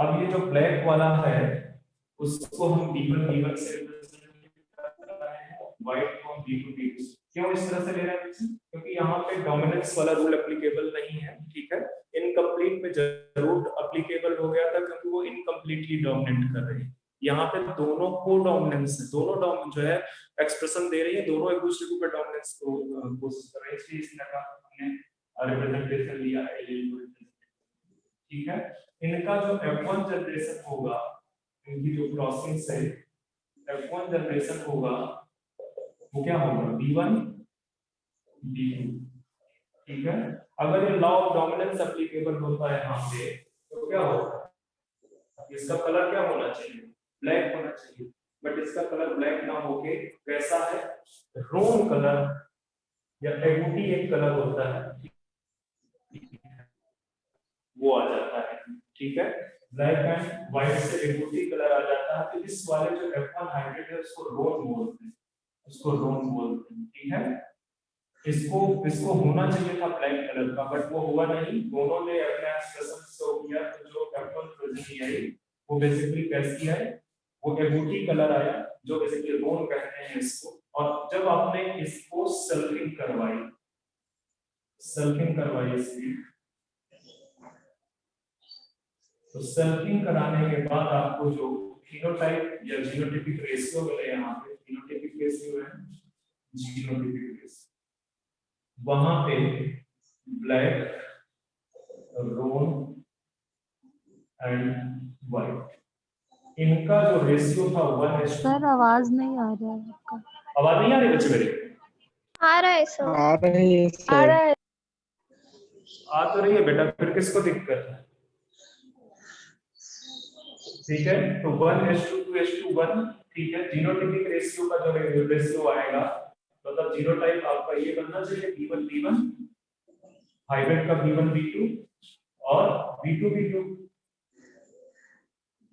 अब ये जो ब्लैक वाला है उसको हम B1 B1 से रिप्रेजेंट कर रहे हैं, व्हाइट को B2 B2 से। क्यों इस तरह से ले रहे हैं बच्चे? क्योंकि यहाँ पे डोमिनेंस वाला रूल एप्लीकेबल नहीं है, ठीक है। इनकम्प्लीट में जरूर एप्लीकेबल हो गया था क्योंकि वो इनकम्प्लीटली डोमिनेट कर रही है। यहाँ पे दोनों को डोमिनेंस है, दोनों जो है एक्सप्रेशन दे रही है, दोनों एक दूसरे के ऊपर डोमिनेंस को कोशिश कर रहे हैं, इसलिए इस तरह का हमने रिप्रेजेंटेशन लिया है, ठीक है। इनका जो F1 जनरेशन होगा, इनकी जो क्रॉसिंग से F1 जनरेशन होगा वो क्या होगा, B1 B2, ठीक है। अगर ये लॉ ऑफ डोमिनेंस एप्लीकेबल होता है यहाँ पे तो क्या होगा, इसका कलर क्या होना चाहिए, ब्लैक होना चाहिए, बट इसका कलर ब्लैक ना होके कैसा है, रोन कलर या एगुटी एक कलर होता है वो आ जाता है, ठीक है। ब्लैक एंड व्हाइट से एगुटी कलर आ जाता है। तो इस वाले जो F1 हाइब्रिड है उसको रोन बोलते हैं, उसको रोन बोलते हैं, ठीक है। इसको होना चाहिए था ब्लैक कलर का, बट वो हुआ नहीं, दोनों ने अपने एक्सप्रेशन शो किया। तो जो F1 प्रोजेक्ट आई वो बेसिकली कैसी है, वो एगुटी कलर आया, जो बेसिकली रोन कहते हैं इसको। और जब आपने इसको सल्फिंग करवाई इसकी, तो सल्फिंग कराने के बाद आपको जो फिनोटाइप या जीनोटाइपिक रेशियो मिले, यहाँ पे फिनोटाइपिक रेशियो है, जीनोटाइपिक रेशियो, वहां पे ब्लैक, रोन एंड व्हाइट, इनका जो रेशियो था 1:। सर आवाज नहीं आ रहा है आपका। आवाज नहीं आ रही बच्चे मेरे? आ रहा है सर, आ रही है आ सर। रहा है। आ तो रही है बेटा, फिर किसको दिक्कत है, ठीक है। तो 1:2:1, ठीक है। जीनोटाइपिक रेशियो का जो रेशियो आएगा, मतलब जीनोटाइप आपका ये बनना चाहिए B1 B1, हाइब्रिड का B1 B2 और B2 B2,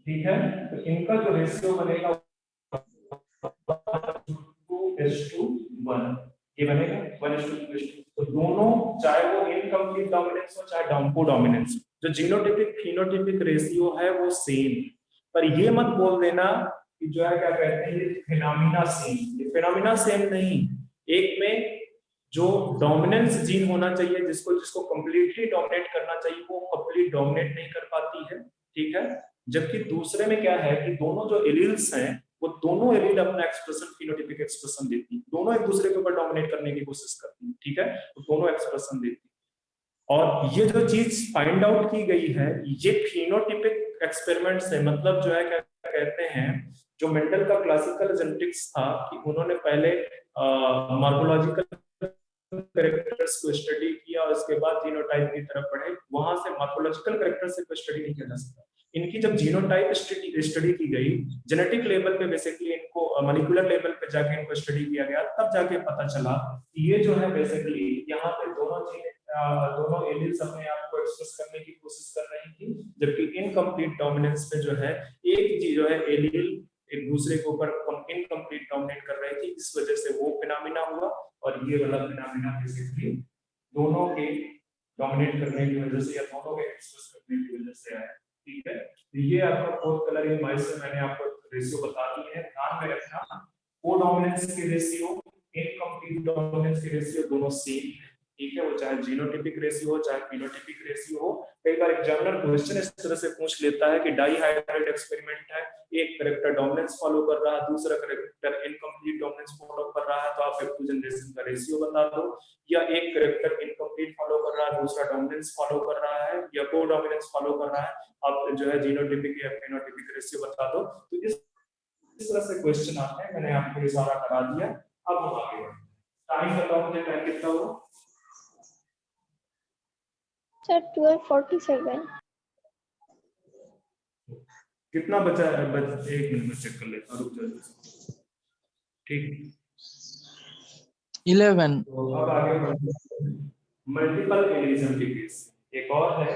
ठीक है। तो इनका जो रेशियो बनेगा 2:1, ये बनेगा 1:2:2। तो दोनों, चाहे वो इनकम्प्लीट डोमिनेंस हो चाहे डाउनको डोमिनेंस, जो जीनोटाइपिक फिनोटाइपिक रेशियो है वो सेम। पर ये मत बोल देना कि जो है क्या कहते हैं फिनोमिना सेम। ये फिनोमिना सेम नहीं, एक में जो डोमिनेंस जीन होना चाहिए, जिसको कंप्लीटली डोमिनेट करना चाहिए, वो कंप्लीट डोमिनेट नहीं कर पाती है, ठीक है। जबकि दूसरे में क्या है कि दोनों जो एलील्स हैं वो दोनों एलील अपना एक्सप्रेशन फिनोटाइपिक एक्सप्रेशन देती है, दोनों एक दूसरे के ऊपर डोमिनेट करने की कोशिश करती है, ठीक है, तो दोनों एक्सप्रेशन देती है। और ये जो चीज फाइंड आउट की गई है ये फिनोटाइपिक एक्सपेरिमेंट से, मतलब जो है क्या कहते हैं, जो मेंडल का क्लासिकल जेनेटिक्स था कि उन्होंने पहले मॉर्फोलॉजिकल कैरेक्टर्स को स्टडी किया और उसके बाद जीनोटाइप की तरफ बढ़े, वहां से मॉर्फोलॉजिकल कैरेक्टर से कोई स्टडी नहीं किया जा सकता। इनकी जब जीनोटाइप स्टडी की गई जेनेटिक लेवल पे, बेसिकली इनको मॉलिक्यूलर लेवल पे जाके इनको स्टडी किया गया, तब जाके पता चला कि ये जो है बेसिकली यहाँ पे दोनों एलील्स अपने आप को एक्सप्रेस करने की कोशिश कर रही थी, जबकि इनकम्प्लीट डोमिनेंस पे जो है एक चीज जो है एलील एक दूसरे के ऊपर इनकम्प्लीट डोमिनेट कर रही थी, इस वजह से वो फिनोमिना हुआ। और ये वाला फिनोमिना बेसिकली दोनों के डोमिनेट करने की वजह से या दोनों के एक्सप्रेस करने की वजह से आया, ठीक है। तो ये आपका फोर्थ कलर इन माइस में मैंने आपको रेशियो बता दी है, ध्यान में रखना को डोमिनेंस की रेशियो इनकम्प्लीट डोमिनेंस की रेशियो दोनों सेम है, ठीक है, वो चाहे जीनोटाइपिक रेशियो हो चाहे फिनोटाइपिक रेशियो हो। कई बार एग्जामिनर क्वेश्चन इस तरह से पूछ लेता है कि डाइहाइब्रिड एक्सपेरिमेंट है, एक कैरेक्टर डोमिनेंस फॉलो कर रहा है, दूसरा कैरेक्टर इनकम्प्लीट डोमिनेंस फॉलो कर रहा है, तो आप F2 जनरेशन का रेशियो बता दो, या एक कैरेक्टर इनकम्प्लीट फॉलो कर रहा है, दूसरा डोमिनेंस फॉलो कर रहा है, या को डोमिनेंस फॉलो कर रहा है, आप जो है जीनोटाइपिक या फिनोटाइपिक रेशियो बता दो। तो इस तरह से क्वेश्चन आते हैं, मैंने आपको ये सारा करा दिया। अब हम आगे बढ़ते हैं, टाइम बताओ मुझे, टाइम कितना हुआ सर 12:47। कितना बचा है? एक मिनट में चेक कर लेता हूं, रुक जाओ, ठीक। 11। तो अब आगे बढ़ते हैं मल्टीपल एलिलिज्म के केस। एक और है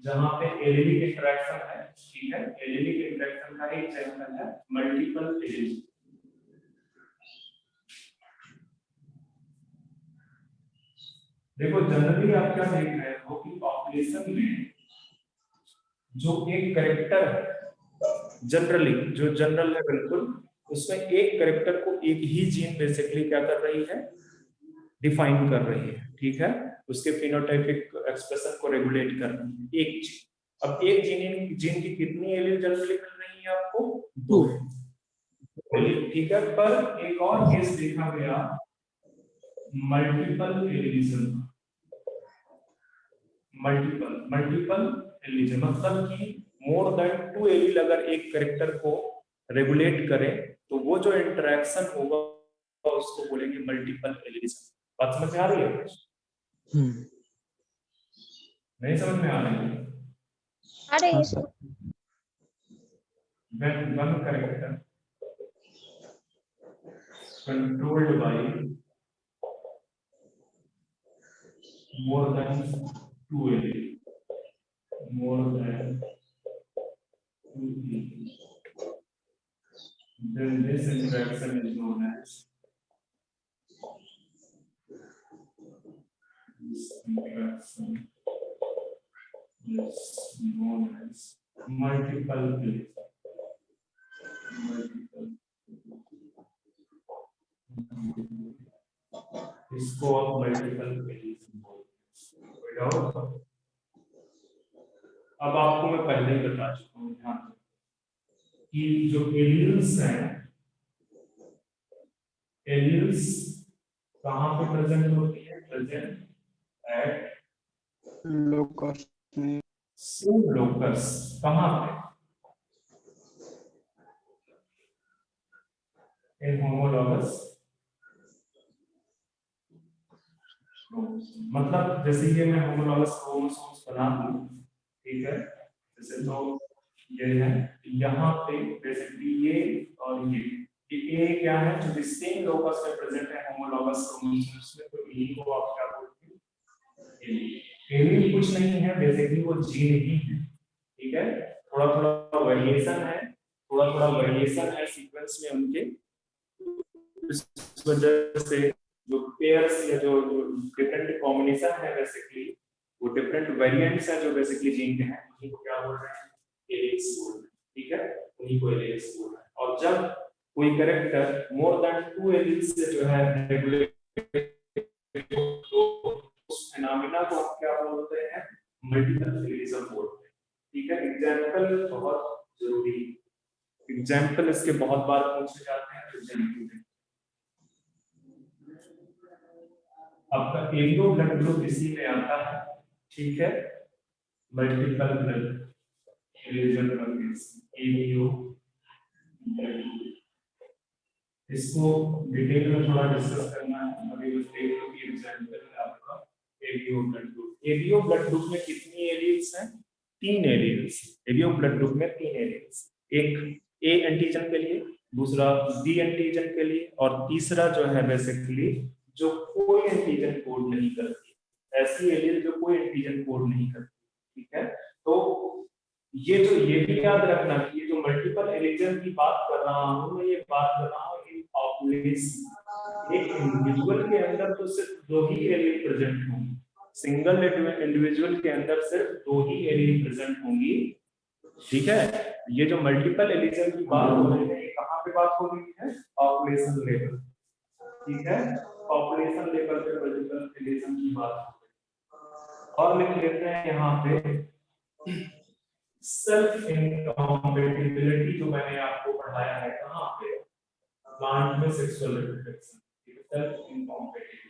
जहां पे एलिलिक इंटरेक्शन है, ठीक है, एलिलिक इंटरेक्शन का एक एग्जांपल है मल्टीपल एलिलिज्म। देखो जनरली आप क्या देख रहे हो कि पॉपुलेशन में जो एक कैरेक्टर है, जनरली जो जनरल है बिल्कुल, उसमें एक कैरेक्टर को एक ही जीन बेसिकली क्या कर रही है, डिफाइन कर रही है, ठीक है, उसके फिनोटाइपिक एक्सप्रेशन को रेगुलेट कर रही है एक जीन। अब एक जीन की कितनी एलील जनरली मिल रही है आपको? 2, ठीक है। पर एक और केस देखा गया मल्टीपल एलिलिज्म। मल्टीपल एलिलिज्म मतलब कि मोर देन 2 एलील अगर एक कैरेक्टर को रेगुलेट करे तो वो जो इंटरेक्शन होगा उसको बोलेंगे मल्टीपल एलिलिज्म। बात समझ में आ रही है? नहीं समझ में आ रही है? आ रही है sir. When one character controlled by more than 2 allele, more than 2 allele, then this interaction is known as multiple alleles. इसको आप मल्टीपल एलिलिज्म बोलते हैं। अब आपको मैं पहले ही बता चुका हूँ ध्यान कि जो एलिल्स हैं, एलिल्स कहाँ पे प्रेजेंट होती है? प्रेजेंट एट लोकस में। लोकस कहाँ पे? इन होमोलॉगस, मतलब जैसे ये मैं होमोलॉगस क्रोमोसोम्स बना दूं, ठीक है, जैसे तो ये है, यहाँ पे बेसिकली ये और ये क्या है जो सेम लोकस में प्रेजेंट है होमोलॉगस क्रोमोसोम्स में, तो इन्हीं को आप क्या बोलते हैं? एलील कुछ नहीं है, बेसिकली वो जीन ही है, ठीक है, थोड़ा थोड़ा वेरिएशन है सीक्वेंस में उनके, इस वजह से जो पेयर्स या जो डिफरेंट कॉम्बिनेशन है बेसिकली वो डिफरेंट वेरिएंट्स है जो बेसिकली जीन के हैं, उन्हीं को क्या बोल रहे हैं? एलील्स बोल रहे हैं, ठीक है, उन्हीं को एलील्स बोल रहे हैं। और जब कोई कैरेक्टर मोर देन 2 एलिल्स से जो है रेगुलेट, तो उस फिनोमेना को हम क्या बोलते हैं, मल्टीपल एलिलिज्म बोलते हैं। ठीक है, एग्जांपल बहुत जरूरी है, एग्जांपल इसके बहुत बार पूछे जाते हैं, तो जल्दी देखें। आपका एरियो ब्लड ग्रुप इसी में आता है, ठीक है, मल्टीपल ब्लड एलिजिबल एरियो, इसको डिटेल में थोड़ा डिस्कस करना है। अभी बस देख लो कि एग्जांपल है आपका एरियो ब्लड ग्रुप। एरियो ब्लड ग्रुप में कितनी एलिल्स हैं? 3 एलिल्स। एरियो ब्लड ग्रुप में 3 एलिल्स, एक ए एंटीजन के लिए, दूसरा बी एंटीजन के लिए, और तीसरा जो है बेसिकली जो कोई एंटीजन कोड नहीं करती, ऐसी एलील जो कोई एंटीजन कोड नहीं करती। ठीक है, तो ये भी याद रखना कि ये जो मल्टीपल एलिजन की बात कर रहा हूं मैं, ये बात कर रहा हूं इन पॉपुलेशन। एक इंडिविजुअल के अंदर तो सिर्फ 2 ही एलील प्रेजेंट होंगी, सिंगल इंडिविजुअल के अंदर सिर्फ 2 ही एलील प्रेजेंट होंगी। ठीक है, ये जो मल्टीपल एलिजन की बात हो रही है, कहां पे बात हो रही है? Population level. ठीक है, पॉपुलेशन लेवल पे मल्टीपल एलिजन की बात हो रही है। और लिख लेते हैं यहाँ पे सेल्फ इनकॉम्पैटिबिलिटी, जो मैंने आपको पढ़ाया है कहां पे, प्लांट में सेक्सुअल रिप्रोडक्शन। सेल्फ इनकॉम्पैटिबिलिटी,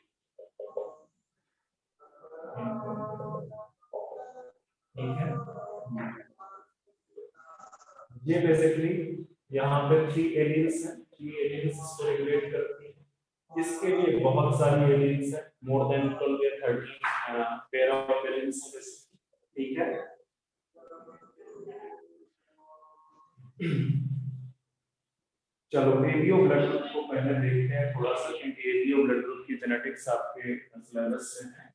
ठीक है, ये बेसिकली यहाँ पे 3 एलिल्स हैं, 3 एलिल्स इसको रेगुलेट करती हैं। इसके लिए बहुत सारी एलिल्स हैं, मोर देन 12 या 13 पेयर ऑफ एलिल्स हैं। ठीक है, चलो एरियो ब्लड ग्रुप को पहले देखते हैं थोड़ा सा, क्योंकि एरियो ब्लड ग्रुप की जेनेटिक्स आपके सिलेबस में है।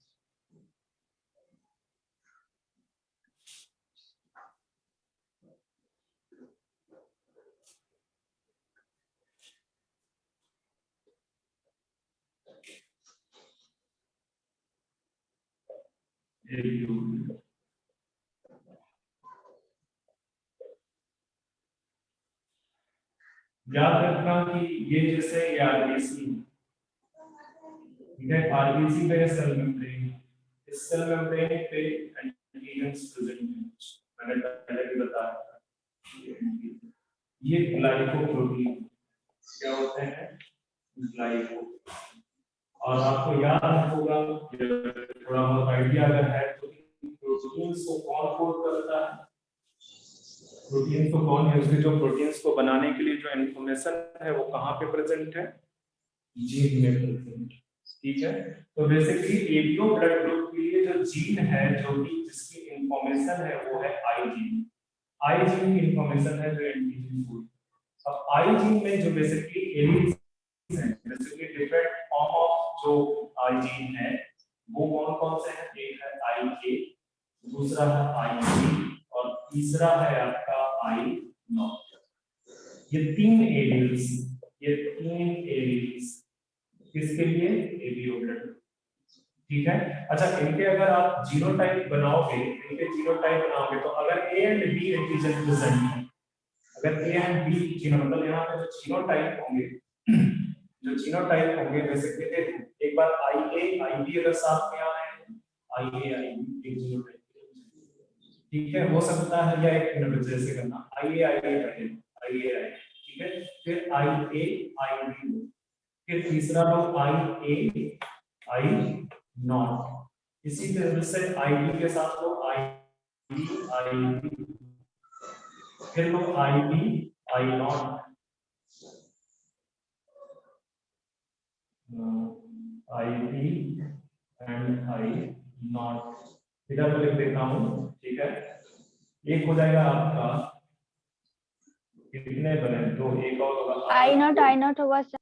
याद रखना कि ये जैसे आरबीसी, ठीक है, आरबीसी पे सेल मेम्ब्रेन, इस सेल मेम्ब्रेन पे एंटीजन्स प्रेजेंट हैं, मैंने पहले भी बताया था। ये ग्लाइकोप्रोटीन क्या होते हैं? ग्लाइको। और आपको याद होगा, थोड़ा बहुत आइडिया अगर है तो, प्रोटीन्स को कौन कोड करता है? प्रोटीन को कौन है? उसके जो प्रोटीन्स को बनाने के लिए जो इन्फॉर्मेशन है वो कहाँ पे प्रेजेंट है? जीन में प्रेजेंट। ठीक है, तो बेसिकली एरियो ब्लड ग्रुप के लिए जो जीन है, जो कि जिसकी इन्फॉर्मेशन है वो है आई जीन। आई जीन की इन्फॉर्मेशन है जो एंटीजन कोड। अब आई जीन में जो बेसिकली एलिल्स हैं, बेसिकली डिफरेंट फॉर्म ऑफ जो आई जीन है वो कौन कौन से हैं? एक है आई ए, दूसरा है आई बी, और तीसरा है आपका आई नॉट। ये 3 एलिल्स, किसके लिए? एरियो ब्लड। ठीक है, अच्छा, इनके अगर आप जीनोटाइप बनाओगे, तो अगर A and B antigen present है, अगर ए एंड बी जीनो, मतलब यहाँ पे जो जीनोटाइप होंगे बेसिकली एक बार आई ए आई बी अगर साथ में आ रहे हैं, आई ए आई बी एक जीनोटाइप, ठीक है, हो सकता है, या एक मिनट जैसे करना, आई ए पहले, ठीक है, फिर आई ए आई बी, फिर तीसरा लो आई ए आई नॉट, इसी तरह से आई बी के साथ लो आई बी, फिर लो I B I not, I B and I not, इधर मैं लिख देता हूं। ठीक है, एक हो जाएगा आपका, कितने बने? 2, एक और होगा आई नॉट होगा सर।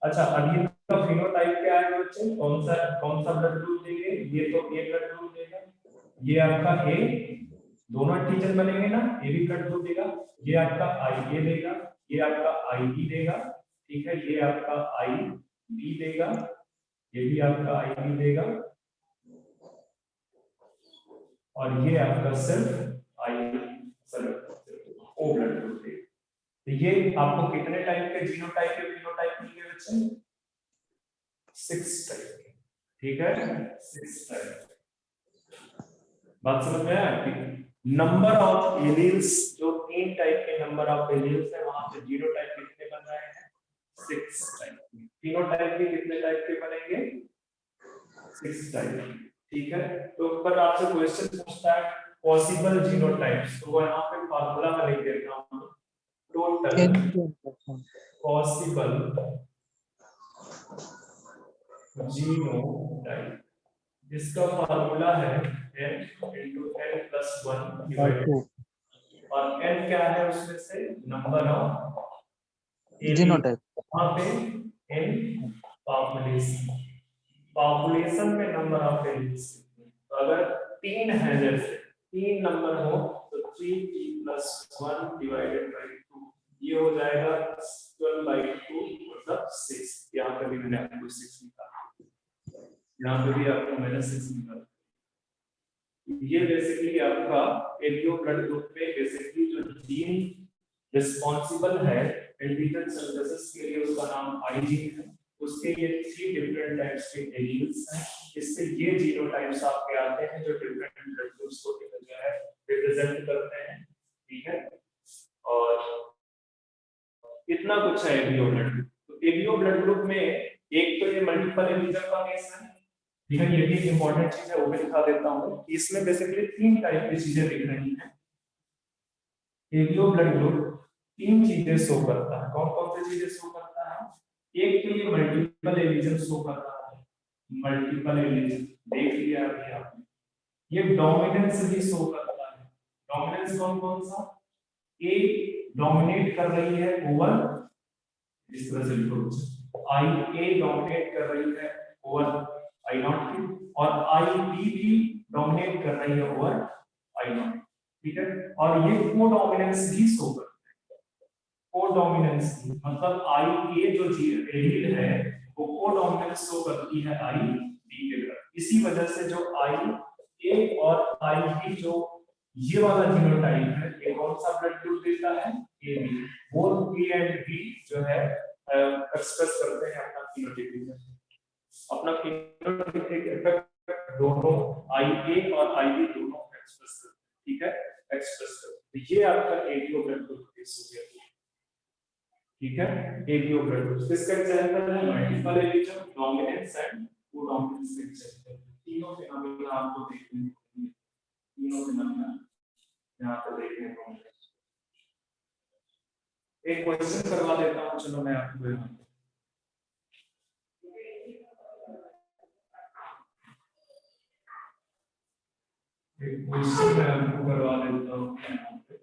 अच्छा, अब ये तो फिनोटाइप क्या है बच्चे? कौन सा ब्लड ग्रुप देंगे? ये तो ए ब्लड ग्रुप देगा, ये आपका ए, दोनों एंटीजन बनेंगे ना, ए भी ब्लड ग्रुप देगा, ये आपका आई ए देगा, ये आपका आई बी देगा, ठीक है, ये आपका आई बी देगा, ये भी आपका आई बी देगा, और ये आपका सिर्फ आई सिर्फ ओ ब्लड ग्रुप देगा। तो ये आपको कितने टाइप के जीनोटाइप या फिनोटाइप मिल गए बच्चे? 6 टाइप के, ठीक है, 6 टाइप। बात समझ में आया आपकी? नंबर ऑफ एलील्स, जो 3 टाइप के नंबर ऑफ एलील्स है, वहां पे जीनोटाइप कितने बन रहे हैं? 6 टाइप। फिनोटाइप के कितने टाइप के बनेंगे? 6 टाइप, ठीक है। तो ऊपर आपसे क्वेश्चन पूछता है पॉसिबल जीनोटाइप्स, तो वो यहाँ पे फार्मूला में लिख देता हूं, टोटल पॉसिबल जीनोटाइप, जिसका फार्मूला है n into n plus 1 divided, और n क्या है उसमें से? Number of genotype. वहां पे n पॉपुलेशन, पॉपुलेशन में नंबर ऑफ एलिमेंट्स। तो अगर 3 है, जैसे 3 नंबर हो तो 3t plus 1 डिवाइडेड बाय 2, ये हो जाएगा 12/2 मतलब 6। यहाँ पे भी मैंने आपको 6 निकाला, यहाँ पे भी आपको मैंने 6 निकाला। ये बेसिकली आपका एलियो ब्लड ग्रुप में बेसिकली जो जीन रिस्पॉन्सिबल है एंटीजन सिंथेसिस के लिए, उसका नाम आई जीन है। उसके ये 3 डिफरेंट टाइप्स के एलील्स हैं, इससे ये जीनोटाइप्स आपके आते हैं जो डिफरेंट ब्लड ग्रुप्स को जो है रिप्रेजेंट करते हैं, ठीक है। और इतना कुछ है एलियो ब्लड ग्रुप। तो एलियो ब्लड ग्रुप में एक तो ये मल्टीपल एलीजन का केस है, ठीक है, ये भी इंपॉर्टेंट चीज है, वो भी दिखा देता हूं। इसमें बेसिकली 3 टाइप की चीजें दिख रही हैं। एलियो ब्लड ग्रुप 3 चीजें शो करता है। कौन कौन सी चीजें शो करता है? एक तो ये मल्टीपल एलिजन शो कर रहा है, मल्टीपल एलिजन देख लिया अभी आपने। ये डोमिनेंस भी शो करता है। डोमिनेंस कौन कौन सा? ए डोमिनेट कर रही है ओवर, इस तरह से लिखो, आई ए डोमिनेट कर रही है ओवर आई नॉट की, और आई बी भी डोमिनेट कर रही है ओवर आई नॉट, ठीक है। और ये कोडोमिनेंस भी शो करता है। कोडोमिनेंस मतलब आई ए जो एलील है वो कोडोमिनेंस शो करती है आई बी के साथ। इसी वजह से जो आई ए और आई बी जो ये वाला जीनोटाइप है, ये कौन सा ब्लड ग्रुप देता है? A B. Both A and B जो है एक्सप्रेस करते हैं अपना फिनोटाइप, अपना फिनोटाइप इफेक्ट दोनों आई ए और आई बी दोनों एक्सप्रेस करते हैं, ठीक है, एक्सप्रेस करते हैं। ये आपका एलियो ब्लड ग्रुप केस हो गया, ठीक है। एलियो ब्लड ग्रुप इसका एग्जांपल है multiple Alison, dominance and codominance example. तीनों फिनोमेना आपको देखने को मिलेंगे, तीनों फिनोमेना यहां पे देखने को मिलेंगे। एक क्वेश्चन करवा देता हूं, चलो मैं आपको यहां एक क्वेश्चन मैं आपको करवा देता हूं यहां पे।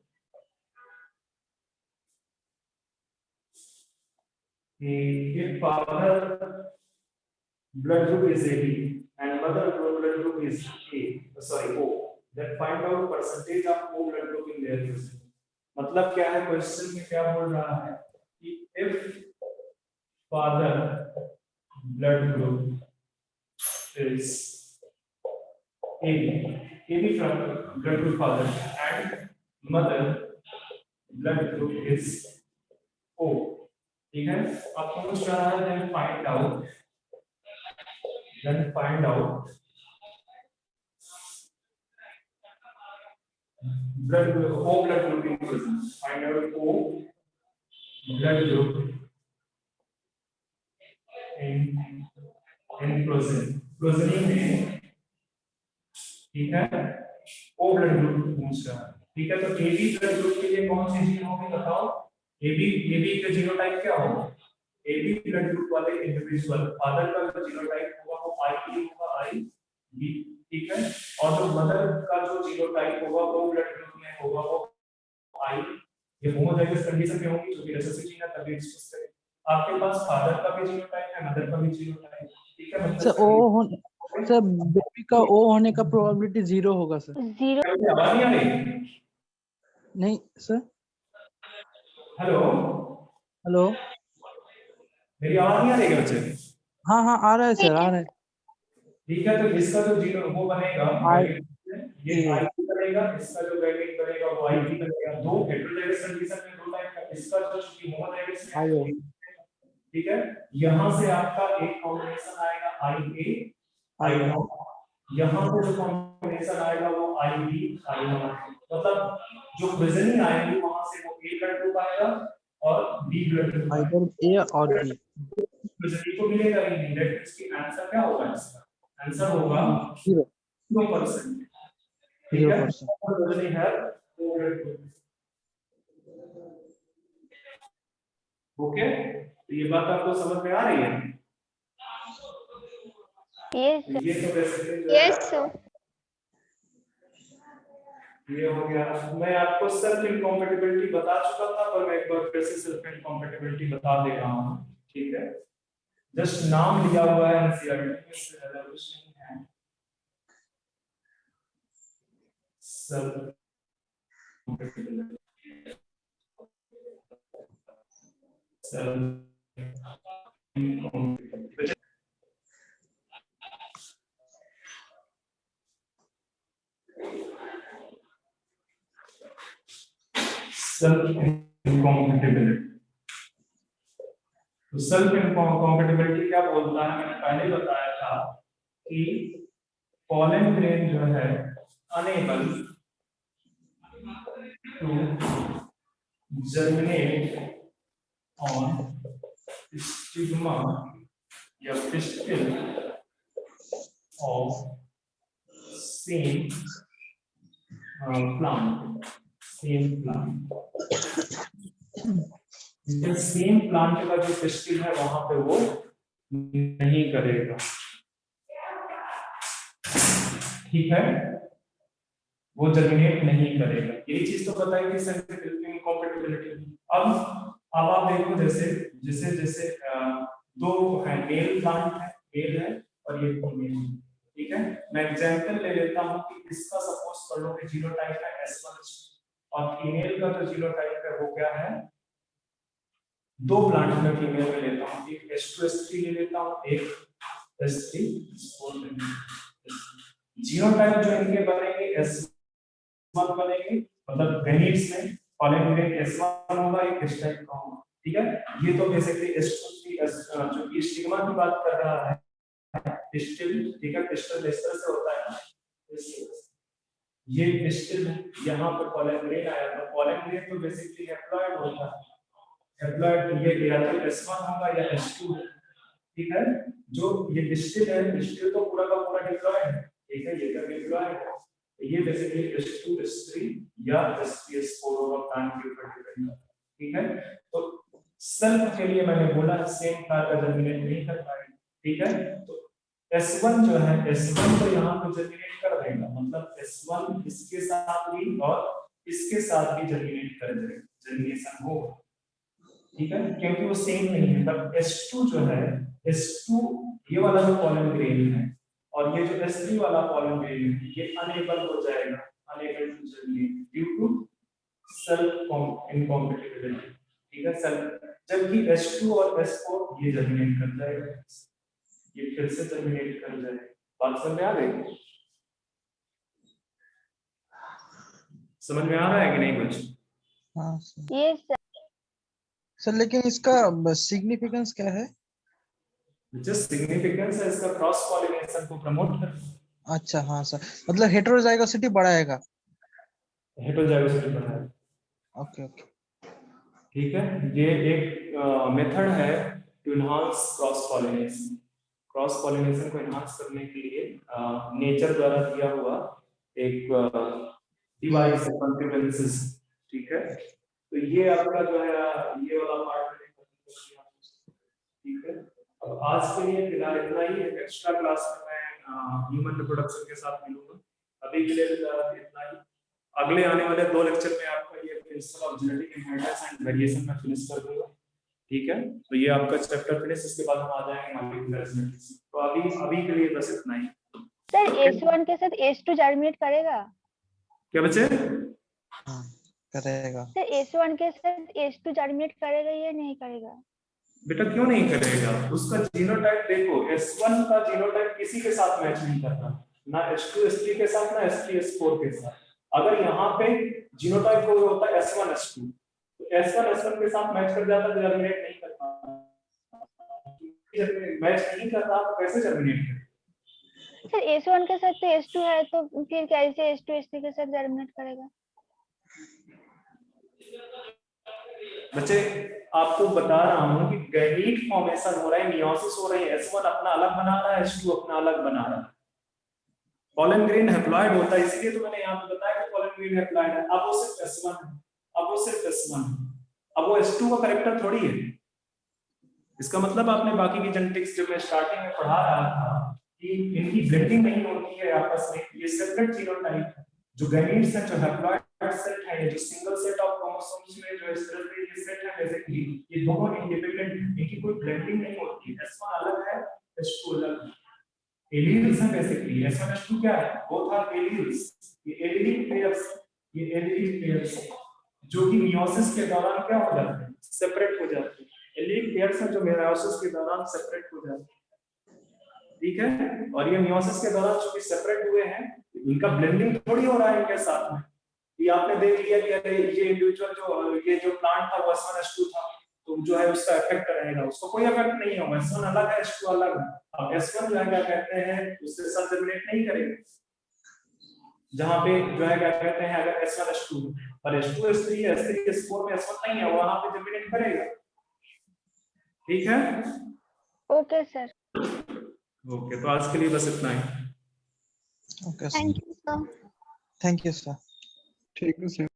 If father blood group is AB and mother blood group is O, then find out percentage of O blood group in their presence. मतलब क्या है, क्वेश्चन में क्या बोल रहा है कि if father blood group is AB from blood group father and mother blood group is O, ठीक है। अब पूछ रहा है then find out blood group, O blood group in presence. Find out O blood group in presence. Presence में, ठीक है, O blood group पूछ रहा है, ठीक है। तो AB blood group के लिए कौन सी जीन होगी बताओ? AB का जीनोटाइप क्या होगा? AB ब्लड ग्रुप वाले इंडिविजुअल फादर का जो जीनोटाइप होगा वो IA होगा, IB, ठीक है। और जो मदर का जो जीनोटाइप होगा वो ब्लड ग्रुप में होगा वो I। ये होमोजाइगस कंडीशन में होगी, जो कि रिसेसिव जीन है, तभी एक्सप्रेस करेगा। आपके पास फादर का भी जीनोटाइप है, मदर का भी जीनोटाइप है, ठीक है। मतलब सर बेबी का ओ होने का प्रोबेबिलिटी 0 होगा सर। 0 आवाज नहीं आ रही? नहीं सर। हेलो हेलो, मेरी आवाज नहीं आ रही है बच्चे? हाँ हाँ आ रहा है सर, आ रहा है। ठीक है। तो इसका जो जीनो वो बनेगा ये ये आई बनेगा, इसका जो वैरिएंट बनेगा वो आई बनेगा। दो हेटेरोजाइगस कंडीशन में दो टाइप का इसका जो चूंकि होमोजाइगस में आयो। ठीक है, यहाँ से आपका एक कॉम्बिनेशन आएगा IA I0, यहाँ से जो कॉम्बिनेशन आएगा वो IB I1, मतलब जो प्रिजनिंग आएगी वहां से वो A ब्लड ग्रुप आएगा और B ब्लड ग्रुप आएगा, इधर ए और बी। प्रिजनिंग को मिलेगा ही नहीं, दैट मींस कि आंसर क्या होगा इसका, आंसर होगा 0%, ठीक है, 0%। प्रिजनिंग है वो ब्लड ग्रुप। ओके, तो ये बात आपको समझ में आ रही है? Yes, sir. ये तो बेसिकली Yes, sir. ये हो गया। मैं आपको सेल्फ इनकॉम्पेटिबिलिटी बता चुका था, पर मैं एक बार फिर से सेल्फ इनकॉम्पेटिबिलिटी बता दे रहा हूँ, ठीक है, जस्ट नाम लिया हुआ है एनसीईआरटी में, इससे ज्यादा कुछ नहीं है। Self incompatibility self incompatibility. तो सेल्फ इनकॉम्पेटिबिलिटी क्या बोलता है, मैंने पहले बताया था कि पॉलन ग्रेन जो है unable to germinate on stigma या pistil of same plant, same plant, same plant का जो पिस्टिल है वहां पे वो नहीं करेगा, ठीक है, वो जर्मिनेट नहीं करेगा। यही चीज तो बताई थी सेल्फ इनकॉम्पेटिबिलिटी। अब आप देखो जैसे जैसे जैसे दो है, मेल प्लांट है, मेल है और ये फीमेल है, ठीक है, मैं एग्जांपल ले लेता हूं कि इसका सपोज कर लो कि जीनोटाइप है S1 और फीमेल का जो जीनोटाइप है वो क्या है, दो प्लांट में फीमेल में लेता हूं, एक H2S3 ले लेता हूं, एक S3S4 ले लेता हूं। जीनोटाइप जो इनके बनेंगे S1 बनेंगे, मतलब गैमीट्स में पॉलन ग्रेन S1 होगा, एक S टाइप का होगा, ठीक है। ये तो बेसिकली H2 जो कि स्टिग्मा की बात कर रहा है, पिस्टिल, ठीक है, पिस्टिल इस तरह से होता है ना, ये पिस्टिल यहाँ पर पॉलन ग्रेन आया, तो पॉलन ग्रेन तो बेसिकली हैप्लॉइड होता है, हैप्लॉइड ये या तो S1 होगा या S2, ठीक है। जो ये पिस्टिल है, पिस्टिल तो पूरा का पूरा डिप्लॉयड है, ठीक है, ये का डिप्लॉयड है, ये बेसिकली S2 S3 या S3S4 होगा प्लांट के ऊपर डिपेंड, ठीक है। तो सेल्फ के लिए मैंने बोला सेम प्लांट का जर्मिनेट नहीं कर पाएगा, ठीक है। तो S1 जो है, S1 तो यहाँ पे जर्मिनेट कर देगा, मतलब S1 इसके साथ भी और इसके साथ भी जर्मिनेट कर देगा, जर्मिनेशन होगा, ठीक है, क्योंकि वो सेम नहीं है। तब S2 जो है, S2 ये वाला जो पॉलन ग्रेन है और ये जो S3 वाला पॉलन ग्रेन है, ये अनेबल हो जाएगा, unable to germinate due to self incompatibility, ठीक है, सेल्फ, जबकि S2 और S4 ये जर्मिनेट कर जाएगा, ये फिर से जर्मिनेट कर जाएगा। बात समझ में आ रही है? समझ में आ रहा है कि नहीं कुछ? हाँ सर। Yes, sir. सर लेकिन इसका सिग्निफिकेंस क्या है? जो सिग्निफिकेंस है इसका क्रॉस पॉलिनेशन को प्रमोट करना। अच्छा हाँ सर, मतलब हेटेरोजाइगोसिटी बढ़ाएगा। हेटेरोजाइगोसिटी बढ़ाएगा, ओके ओके, ठीक है। ये एक मेथड है to enhance cross pollination. Cross pollination को एनहांस करने के लिए नेचर द्वारा दिया हुआ एक डिवाइस है, कॉन्सिक्वेंसेस, ठीक है। तो ये आपका जो है ये वाला पार्ट, ठीक है। अब आज के लिए फिलहाल इतना ही है, एक्स्ट्रा क्लास में मैं ह्यूमन रिप्रोडक्शन के साथ मिलूंगा। अभी के लिए इतना ही। अगले आने वाले 2 लेक्चर में आपका ये principle of genetic inheritance and variation में फिनिश कर दूंगा, ठीक है। तो ये आपका चैप्टर फिनिश, इसके बाद हम आ जाएंगे मॉलिक्यूलर जेनेटिक्स। तो अभी के लिए बस इतना ही। सर S1 के साथ S2 जर्मिनेट करेगा? क्या बच्चे? हाँ करेगा। सर S1 के साथ S2 जर्मिनेट करेगा या नहीं करेगा? बेटा क्यों नहीं करेगा? उसका जीनोटाइप देखो, S1 का जीनोटाइप किसी के साथ मैच नहीं करता, ना S2 S3 के साथ, ना S3 S4 के साथ। अगर यहाँ पे जीनोटाइप को होता है S1 S2, तो S1 के साथ मैच कर जाता तो जर्मिनेट नहीं कर पाता, मैच नहीं कर रहा तो कैसे जर्मिनेट करे? सर S1 के साथ तो S2 है, तो फिर कैसे S2 S3 के साथ जर्मिनेट करेगा? बच्चे आपको बता रहा हूं कि गैमीट फॉर्मेशन हो रहा है, मियोसिस हो रही है, S1 अपना अलग बना रहा है, S2 अपना अलग बना रहा है। पॉलन ग्रेन हैप्लॉइड होता है, इसीलिए तो मैंने यहाँ पे बताया कि पॉलन ग्रेन हैप्लॉइड है। अब वो सिर्फ S1 है, अब वो सिर्फ S1 है, अब वो S2 का कैरेक्टर थोड़ी है। इसका मतलब आपने बाकी की जेनेटिक्स जो मैं स्टार्टिंग में पढ़ा रहा था कि इनकी ब्लेंडिंग नहीं होती है आपस में, ये सेपरेट जीनोटाइप है। जो गैमीट्स हैं, जो हैप्लॉइड सेट है, जो सिंगल सेट ऑफ क्रोमोसोम्स में जो इस तरह से ये सेट है, जैसे कि ये दोनों इंडिपेंडेंट हैं, इनकी कोई ब्लेंडिंग नहीं होती है। S1 अलग है, S2 अलग है। एलील्स हैं बेसिकली, S1 S2 क्या है? Both are alleles. ये एलील पेयर्स, ये एलील पेयर्स जो कि मियोसिस के दौरान क्या हो जाते हैं? सेपरेट हो जाते हैं। एलील पेयर्स हैं जो मियोसिस के दौरान सेपरेट हो जाते हैं, ठीक है। और ये मियोसिस के दौरान जो कि सेपरेट हुए हैं, इनका ब्लेंडिंग थोड़ी हो रहा है इनके साथ में। ये आपने देख लिया कि अरे ये इंडिविजुअल जो प्लांट था वो S1 S2 था, तो जो है उसका इफेक्ट रहेगा, उसको कोई इफेक्ट नहीं होगा। S1 अलग है, S2 अलग है। अब S1 जो है क्या कहते हैं, उसके साथ जर्मिनेट नहीं करेगा, जहां पे जो है क्या कहते हैं, अगर S1 S2 और S2 S3 S3 S4 में S1 नहीं है, वहां पे जर्मिनेट करेगा, ठीक है। Okay sir. ओके, तो आज के लिए बस इतना ही। Okay thank you sir. Thank you sir. ठीक है सर।